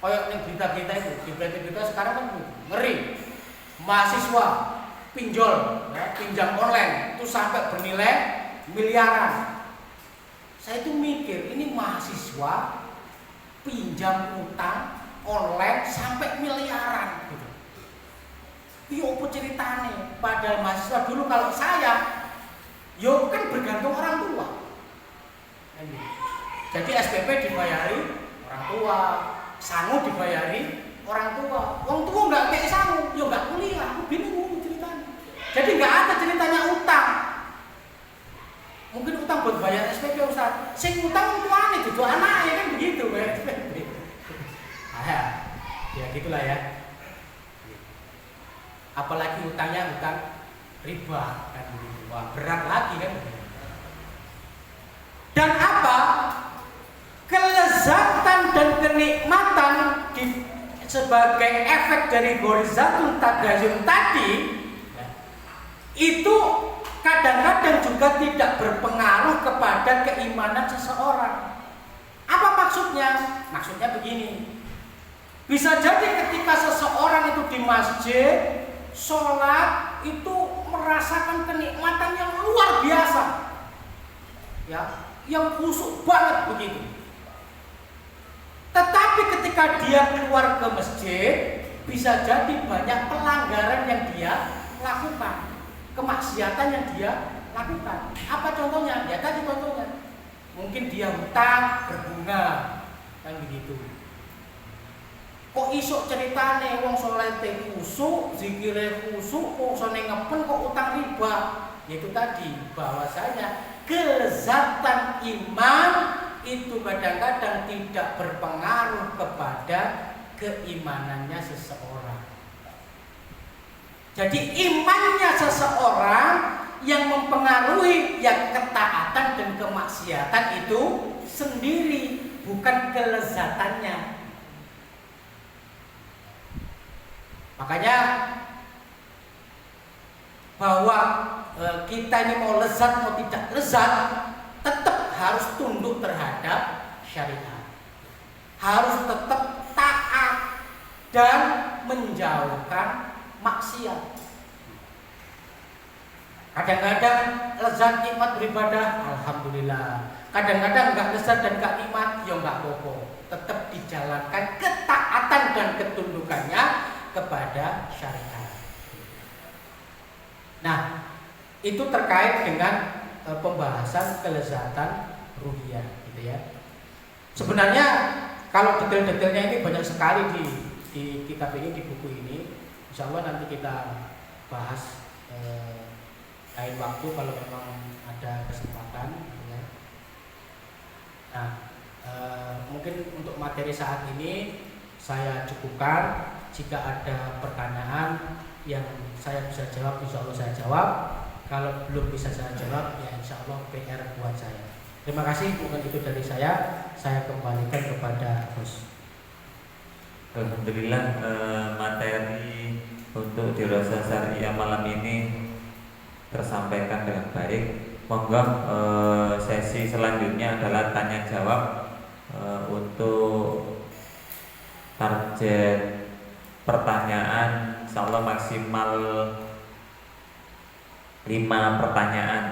Kayak yang berita-berita itu, di berita-berita sekarang kan ngeri. Mahasiswa pinjol, ya, pinjam online itu sampai bernilai miliaran. Saya itu mikir, ini mahasiswa pinjam utang online sampai miliaran gitu. Iya apa ceritanya? Padahal mahasiswa dulu kalau saya, yo kan bergantung orang tua. Jadi SPP dibayari orang tua, sangu dibayari orang tua. Wong tua nggak kayak sangu, yo nggak kuliah. Aku bingung ceritanya. Jadi nggak ada ceritanya utang. Mungkin utang buat bayar SPP Ustaz. Sing utang tuane itu anak ya kan begitu bayar SPP. Ya gitulah ya. Apalagi utangnya utang riba kan begitu. Wah, berat lagi kan. Dan apa? Kelezatan dan kenikmatan sebagai efek dari gorizatul tagayum tadi itu kadang-kadang juga tidak berpengaruh kepada keimanan seseorang. Apa maksudnya? Maksudnya begini. Bisa jadi ketika seseorang itu di masjid sholat itu merasakan kenikmatan yang luar biasa, ya, yang khusyuk banget begitu. Tetapi ketika dia keluar ke masjid, bisa jadi banyak pelanggaran yang dia lakukan, kemaksiatan yang dia lakukan. Apa contohnya? Ya tadi contohnya, mungkin dia hutang berbunga, kan begitu. Kok isuk ceritane wong salate kusuk, zikire kusuk, kok sone ngepen kok utang riba. Yaitu tadi bahwasanya kelezatan iman itu kadang-kadang tidak berpengaruh kepada keimanannya seseorang. Jadi imannya seseorang yang mempengaruhi yang ketaatan dan kemaksiatan itu sendiri, bukan kelezatannya. Makanya bahwa kita ini mau lezat mau tidak lezat, tetap harus tunduk terhadap syariat, harus tetap taat dan menjauhkan maksiat. Kadang-kadang lezat nikmat beribadah, alhamdulillah. Kadang-kadang enggak lezat dan enggak nikmat, ya enggak apa-apa. Tetap dijalankan ketaatan dan ketundukannya kepada syariat. Nah, itu terkait dengan pembahasan kelezatan ruhiyah gitu ya. Sebenarnya kalau detail-detailnya ini banyak sekali di kitab ini, di buku ini. Insya Allah nanti kita bahas lain waktu kalau memang ada kesempatan gitu ya. Nah, mungkin untuk materi saat ini saya cukupkan. Jika ada pertanyaan yang saya bisa jawab, insya Allah saya jawab. Kalau belum bisa saya jawab, ya insya Allah PR buat saya. Terima kasih, mungkin itu dari saya. Saya kembalikan kepada host. Alhamdulillah, materi untuk dirasa syariah malam ini tersampaikan dengan baik. Monggo sesi selanjutnya adalah tanya jawab. Untuk target pertanyaan insyaallah maksimal 5 pertanyaan.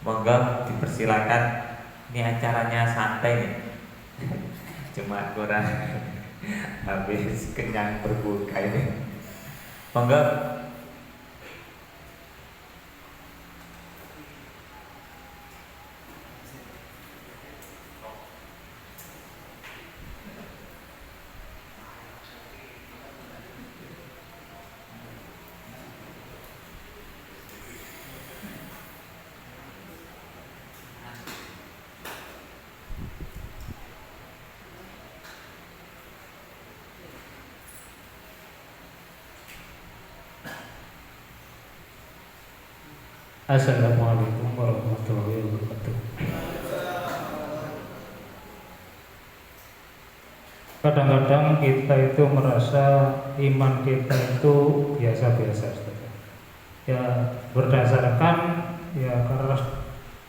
Monggo dipersilakan. Ini acaranya santai nih. Cuma kurang habis kenyang berbuka ini. Monggo. Assalamualaikum warahmatullahi wabarakatuh. Kadang-kadang kita itu merasa iman kita itu biasa-biasa saja. Ya berdasarkan ya karena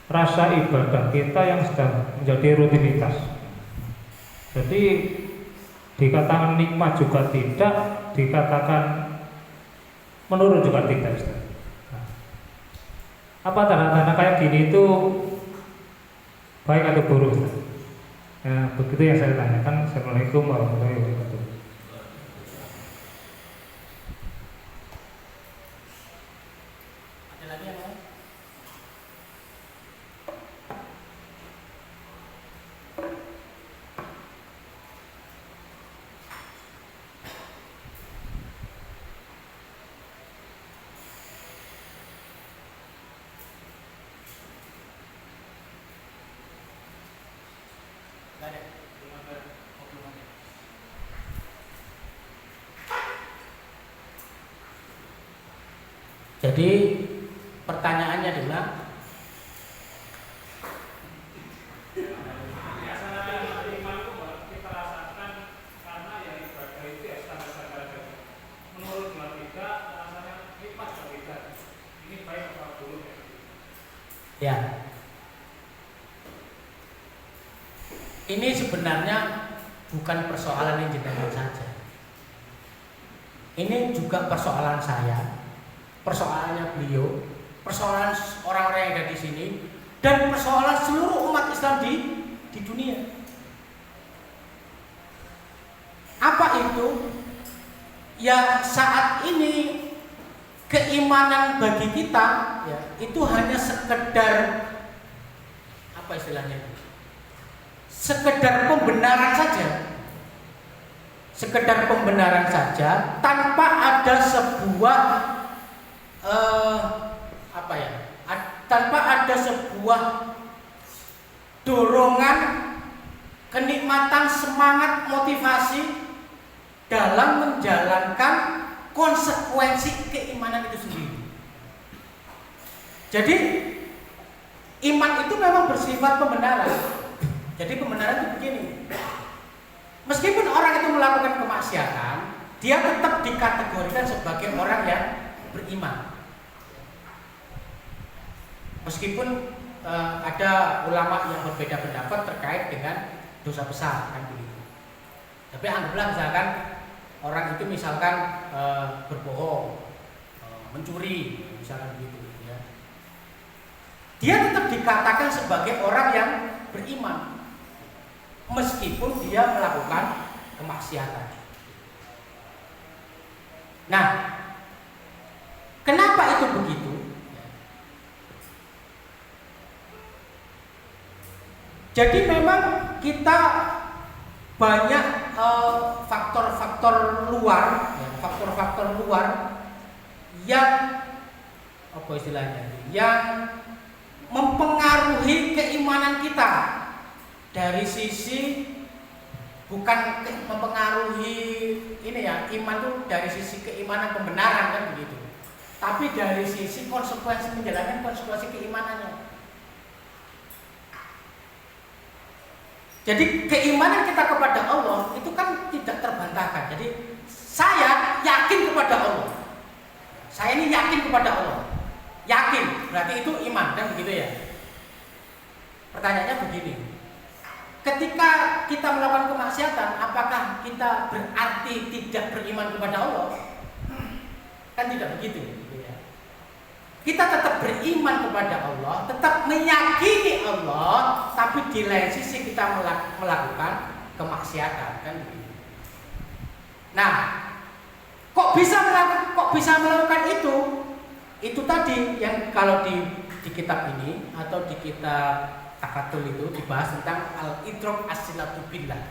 rasa ibadah kita yang sedang menjadi rutinitas. Jadi dikatakan nikmat juga tidak, dikatakan menurun juga tidak. Apa tanda-tanda kayak gini itu baik atau buruk? Ya, begitu yang saya tanyakan. Assalamualaikum warahmatullahi wabarakatuh. Ada lagi yang lain? Nggak ada. Jadi pertanyaannya adalah ya, ini sebenarnya bukan persoalan yang jenengan saja. Ini juga persoalan saya, persoalannya beliau, persoalan orang-orang yang ada di sini, dan persoalan seluruh umat Islam di dunia. Apa itu? Ya saat ini keimanan bagi kita ya itu hanya sekedar apa istilahnya? Sekedar pembenaran saja. Sekedar pembenaran saja tanpa ada sebuah tanpa ada sebuah dorongan, kenikmatan, semangat, motivasi dalam menjalankan konsekuensi keimanan itu sendiri. Jadi iman itu memang bersifat pembenaran. Jadi pembenaran itu begini. Meskipun orang itu melakukan kemaksiatan, dia tetap dikategorikan sebagai orang yang beriman. Meskipun ada ulama yang berbeda pendapat terkait dengan dosa besar kan begitu. Tapi anggaplah misalkan orang itu misalkan berbohong, mencuri, misalkan begitu ya. Dia tetap dikatakan sebagai orang yang beriman meskipun dia melakukan kemaksiatan. Nah, kenapa itu begitu? Jadi memang kita banyak faktor-faktor luar, ya, faktor-faktor luar yang apa istilahnya, yang mempengaruhi keimanan kita dari sisi bukan mempengaruhi ini ya, iman itu dari sisi keimanan pembenaran kan begitu, tapi dari sisi konsekuensi menjalankan konsekuensi keimanannya. Jadi keimanan kita kepada Allah itu kan tidak terbantahkan. Jadi saya yakin kepada Allah. Saya ini yakin kepada Allah. Yakin berarti itu iman kan begitu ya. Pertanyaannya begini. Ketika kita melakukan kemaksiatan, apakah kita berarti tidak beriman kepada Allah? Kan tidak begitu. Kita tetap beriman kepada Allah, tetap meyakini Allah, tapi di lain sisi kita melakukan kemaksiatan kan begitu. Nah, kok bisa melakukan itu? Itu tadi yang kalau di kitab ini atau di kitab Takatul itu dibahas tentang al-idrak as-silatu billah.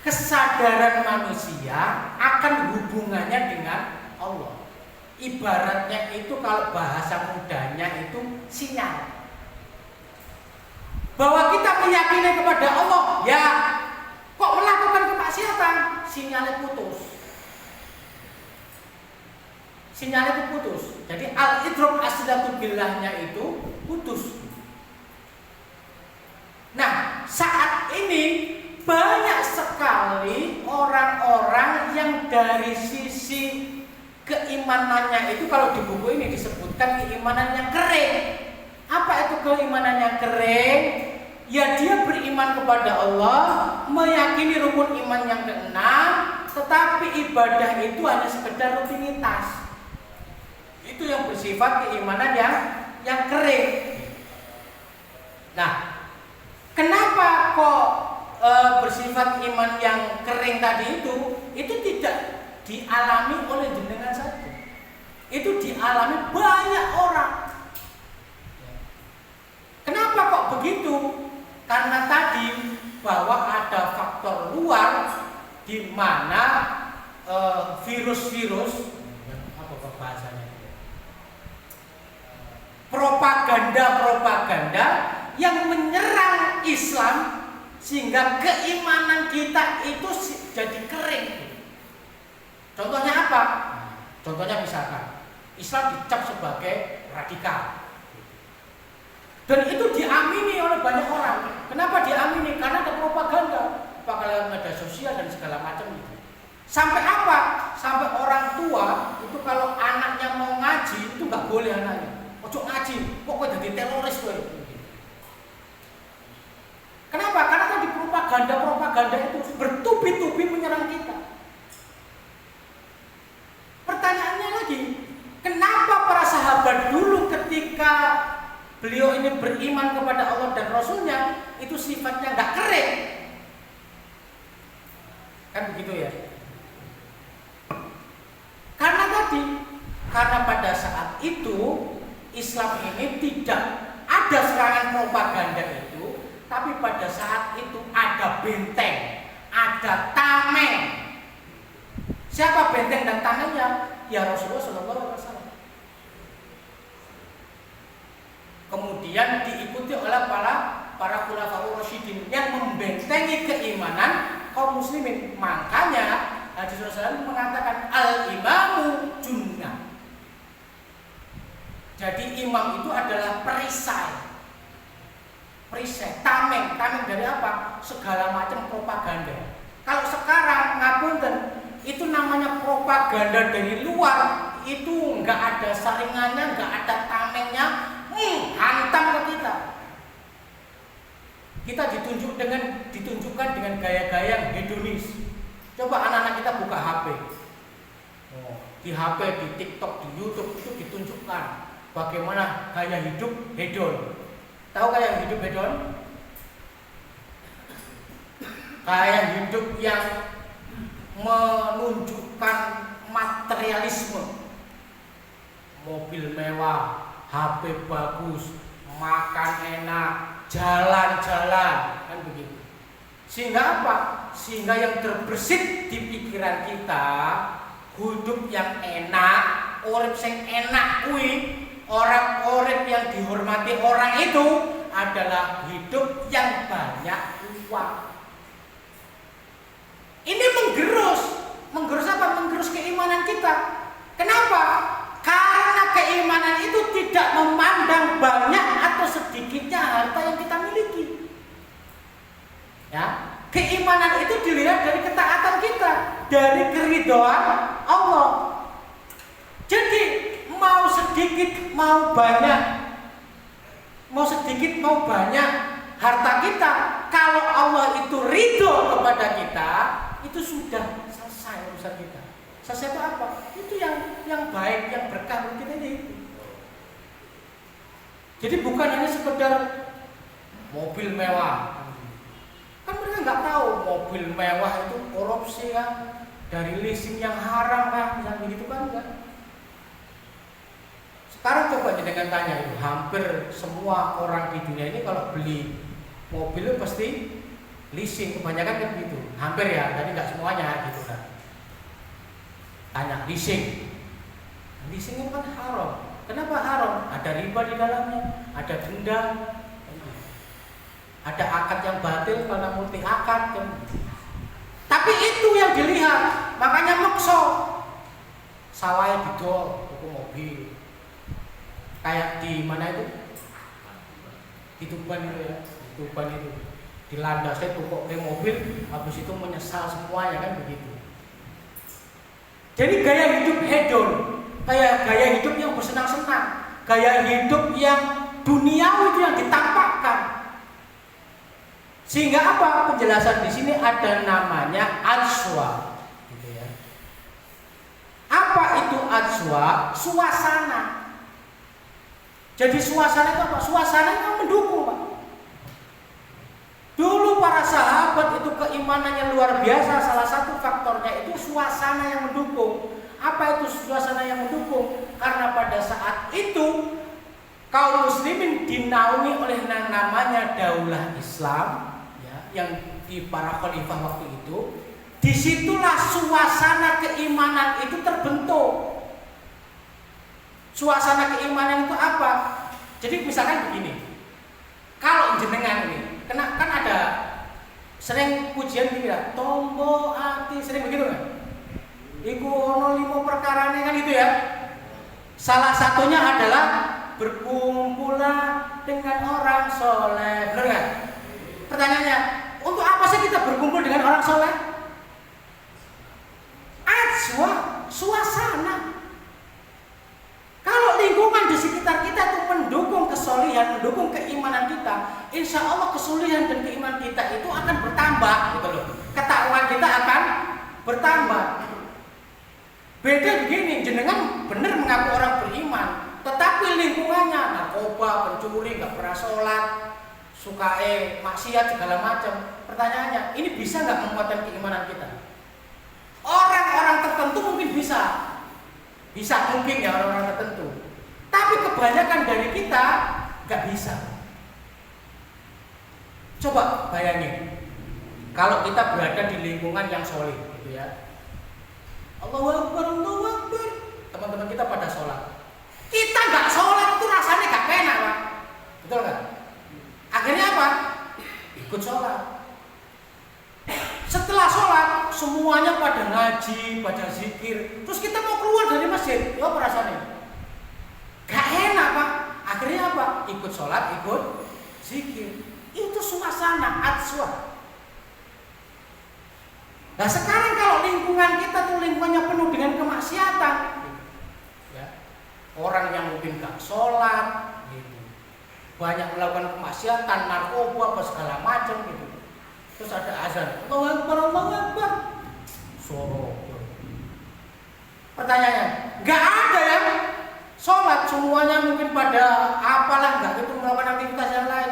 Kesadaran manusia akan hubungannya dengan Allah. Ibaratnya itu kalau bahasa mudahnya itu sinyal bahwa kita meyakini kepada Allah, ya kok melakukan kemaksiatan, sinyalnya putus. Sinyalnya itu putus. Jadi al-idrak as-silatu billahnya itu putus. Nah, saat ini banyak sekali orang-orang yang dari sisi keimanannya itu, kalau di buku ini disebutkan keimanannya kering. Apa itu keimanannya kering? Ya dia beriman kepada Allah, meyakini rukun iman yang keenam, tetapi ibadah itu hanya sekedar rutinitas. Itu yang bersifat keimanan yang kering. Nah, kenapa kok bersifat iman yang kering tadi itu tidak dialami oleh jenengan saja, itu dialami banyak orang. Kenapa kok begitu? Karena tadi bahwa ada faktor luar di mana virus-virus, apa bahasanya, propaganda yang menyerang Islam sehingga keimanan kita itu jadi kering. Contohnya apa? Contohnya misalkan Islam dicap sebagai radikal, dan itu diamini oleh banyak orang. Kenapa diamini? Karena ada propaganda, lewat media sosial dan segala macam itu. Sampai apa? Sampai orang tua itu kalau anaknya mau ngaji itu nggak boleh anaknya. Ojo ngaji, pokoknya jadi teroris gue. Kenapa? Karena tadi propaganda itu bertubi-tubi menyerang kita. Pertanyaannya lagi, kenapa para sahabat dulu ketika beliau ini beriman kepada Allah dan Rasulnya itu sifatnya nggak kering? Kan begitu ya? Karena pada saat itu Islam ini tidak ada serangan propaganda itu, tapi pada saat itu ada benteng, ada tameng. Siapa benteng dan tamengnya? Ya Rasulullah SAW. Kemudian diikuti oleh para khulafaur rasyidin yang membentengi keimanan kaum muslimin. Makanya hadis Rasulullah mengatakan al-imamu junnah. Jadi imam itu adalah perisai, tameng dari apa? Segala macam propaganda. Kalau sekarang ngapunten, itu namanya propaganda dari luar, itu nggak ada saringannya, nggak ada tamengnya, hantam ke kita. Kita ditunjukkan dengan gaya-gaya hedonis. Coba anak-anak kita buka HP, di HP, di TikTok, di YouTube itu ditunjukkan bagaimana gaya hidup hedon. Tahu gaya hidup hedon? Gaya hidup yang menunjukkan materialisme, mobil mewah, HP bagus, makan enak, jalan-jalan, kan begitu. Sehingga apa? Sehingga yang terbersit di pikiran kita, hidup yang enak, urip sing enak kuwi, orang urip yang dihormati orang itu adalah hidup yang banyak uang. Ini menggerus apa? Menggerus keimanan kita. Kenapa? Karena keimanan itu tidak memandang banyak atau sedikitnya harta yang kita miliki. Ya, keimanan itu dilihat dari ketaatan kita, dari keridhaan Allah. Jadi mau sedikit mau banyak, harta kita, kalau Allah itu ridho kepada kita, itu sudah selesai urusan kita. Selesai itu apa? Itu yang baik, yang berkah untuk kita itu. Jadi bukan hanya sekedar mobil mewah. Kan mereka nggak tahu mobil mewah itu korupsi kan, dari leasing yang haram kan, misalnya begitu kan enggak. Sekarang coba dengan tanya itu, hampir semua orang di dunia ini kalau beli mobil itu pasti leasing, kebanyakan kan gitu. Hampir ya, tapi nggak semuanya gitu kan. Tanya leasing. Leasing itu kan haram. Kenapa haram? Ada riba di dalamnya, ada denda, ada akad yang batil karena multi akad kan. Tapi itu yang dilihat, makanya makso. Sawahnya didol, tuku mobil. Kayak di mana itu? Di Tuban itu ya, di Tuban itu. Di landasnya tukok ke mobil, habis itu menyesal semuanya kan begitu. Jadi gaya hidup hedon, kayak gaya hidup yang bersenang-senang, gaya hidup yang duniawi itu yang ditampakkan. Sehingga apa? Penjelasan di sini ada namanya adswa, gitu ya. Apa itu adswa? Suasana. Jadi suasana itu apa? Suasana itu mendukung, Pak. Dulu para sahabat itu keimanannya luar biasa. Salah satu faktornya itu suasana yang mendukung. Apa itu suasana yang mendukung? Karena pada saat itu kaum muslimin dinaungi oleh yang namanya daulah Islam, ya, yang di para khalifah waktu itu. Disitulah suasana keimanan itu terbentuk. Suasana keimanan itu apa? Jadi misalkan begini, kalau jenengan ini kan ada sering pujian gitu ya, tombo ati, sering begitu kan? Iku ono 5 perkarane kan itu ya. Salah satunya adalah berkumpullah dengan orang soleh, benar kan? Pertanyaannya, untuk apa sih kita berkumpul dengan orang soleh? Adswa, suasana. Kalau lingkungan di sekitar kita itu mendukung kesolihan, mendukung keimanan kita, insya Allah kesolihan dan keimanan kita itu akan bertambah, gitu loh. Ketakwaan kita akan bertambah. Beda begini, jenengan benar mengaku orang beriman, tetapi lingkungannya narkoba, pencuri, nggak pernah sholat, suka maksiat segala macam. Pertanyaannya, ini bisa nggak menguatkan keimanan kita? Orang-orang tertentu mungkin bisa mungkin ya orang-orang tertentu. Tapi kebanyakan dari kita nggak bisa. Coba bayangin, kalau kita berada di lingkungan yang solid, gitu ya. Allahu Akbar, Allahu Akbar. Teman-teman kita pada sholat. Kita nggak sholat itu rasanya nggak enak, Pak. Betul nggak? Akhirnya apa? Ikut sholat. Setelah sholat, semuanya pada ngaji, pada zikir. Terus kita mau keluar dari masjid, ya perasaannya gak enak, Pak. Akhirnya apa? Ikut sholat, ikut zikir. Itu suasana adswa. Nah sekarang kalau lingkungan kita tuh lingkungannya penuh dengan kemaksiatan, ya, orang yang mungkin gak sholat, gitu, banyak melakukan kemaksiatan, narkoba, apa segala macam gitu. Terus ada azan, Allahu Akbar, Allahu Akbar. Suara. Pertanyaannya, nggak ada ya sholat, semuanya mungkin pada apalah, nggak gitu melakukan aktivitas yang lain.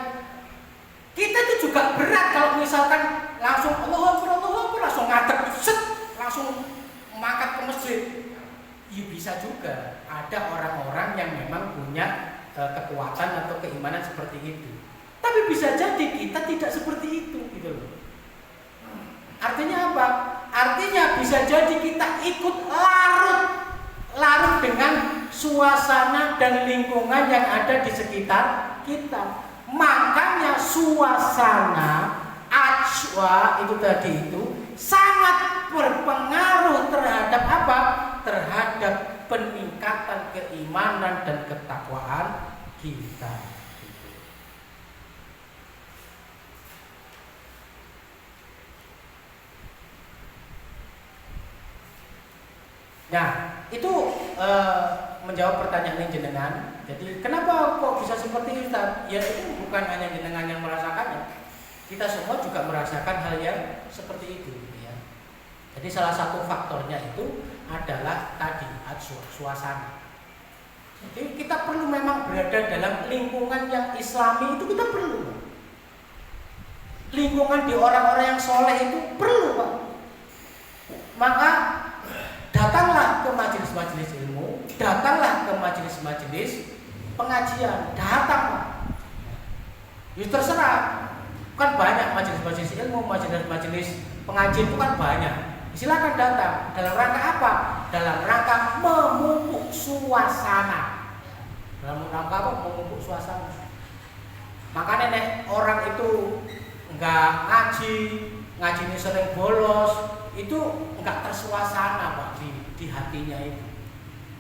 Kita itu juga berat kalau misalkan langsung Allahu Akbar, langsung ngadep, set, langsung mangkat ke masjid. Ya bisa juga. Ada orang-orang yang memang punya kekuatan atau keimanan seperti itu. Tapi Tapi bisa jadi kita tidak seperti itu gitu loh. Artinya apa? Artinya bisa jadi kita ikut larut dengan suasana dan lingkungan yang ada di sekitar kita. Makanya suasana ajwa itu tadi itu sangat berpengaruh terhadap apa? Terhadap peningkatan keimanan dan ketakwaan kita. Nah, itu menjawab pertanyaan jenengan. Jadi, kenapa kok bisa seperti itu, Ustaz? Ya, itu bukan hanya jenengan yang merasakannya. Kita semua juga merasakan hal yang seperti itu, ya. Jadi, salah satu faktornya itu adalah tadi suasana. Jadi, kita perlu memang berada dalam lingkungan yang Islami, itu kita perlu. Lingkungan di orang-orang yang soleh itu perlu, Pak. Maka datanglah ke majelis-majelis ilmu, datanglah ke majelis-majelis pengajian, datanglah. Ya terserah, kan banyak majelis-majelis ilmu, majelis-majelis pengajian itu kan banyak. Silakan datang. Dalam rangka apa? Dalam rangka memupuk suasana. Dalam rangka apa? Memupuk suasana. Makanya nek orang itu enggak ngaji ini sering bolos, itu enggak tersuasana Pak di hatinya itu.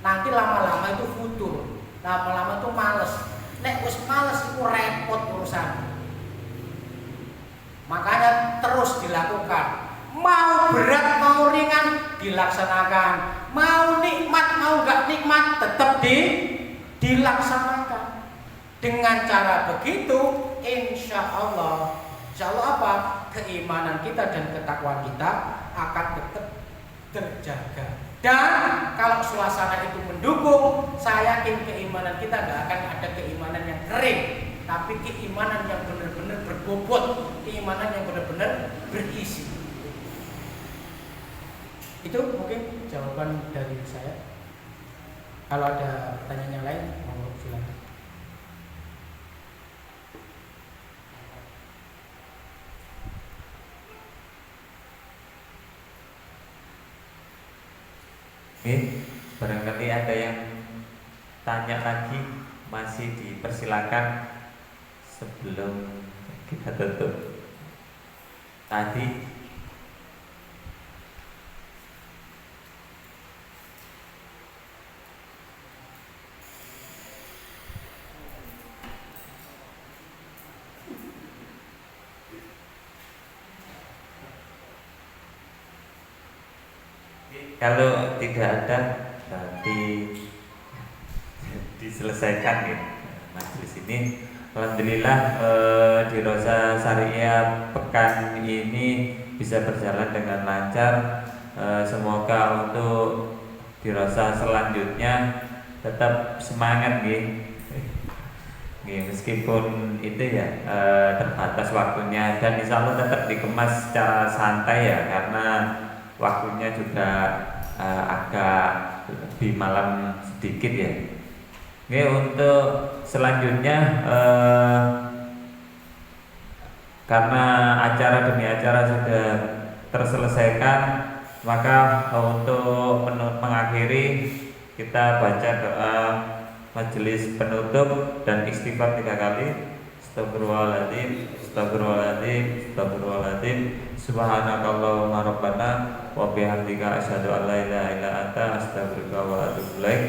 Nanti lama-lama itu futur, lama-lama itu males. Nek wis males itu repot urusan. Makanya terus dilakukan. Mau berat mau ringan dilaksanakan. Mau nikmat mau enggak nikmat tetap dilaksanakan. Dengan cara begitu insya Allah apa? Keimanan kita dan ketakwaan kita akan tetap terjaga. Dan kalau suasana itu mendukung, saya yakin keimanan kita gak akan ada keimanan yang kering, tapi keimanan yang benar-benar berbobot, keimanan yang benar-benar berisi. Itu mungkin jawaban dari saya. Kalau ada pertanyaan yang lain, mohon silakan. Barangkali ada yang tanya lagi, masih dipersilakan sebelum kita tutup. Tadi kalau tidak ada berarti diselesaikan ya majelis ini. Alhamdulillah di Rosa Syariah pekan ini bisa berjalan dengan lancar. Semoga untuk di Rosa selanjutnya tetap semangat nih. Meskipun itu ya terbatas waktunya, dan insya Allah tetap dikemas secara santai ya, karena waktunya juga agak lebih malam sedikit ya. Oke, untuk selanjutnya karena acara demi acara sudah terselesaikan, maka untuk mengakhiri kita baca doa majelis penutup dan istighfar 3 kali. Astagfirullahaladzim, astagfirullahaladzim, astagfirullahaladzim. Subhanakallahumma rabbana wa bihamdika asyhadu an la ilaha illa anta astaghfiruka wa atubu ilaik.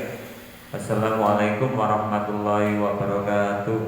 Wassalamualaikum warahmatullahi wabarakatuh.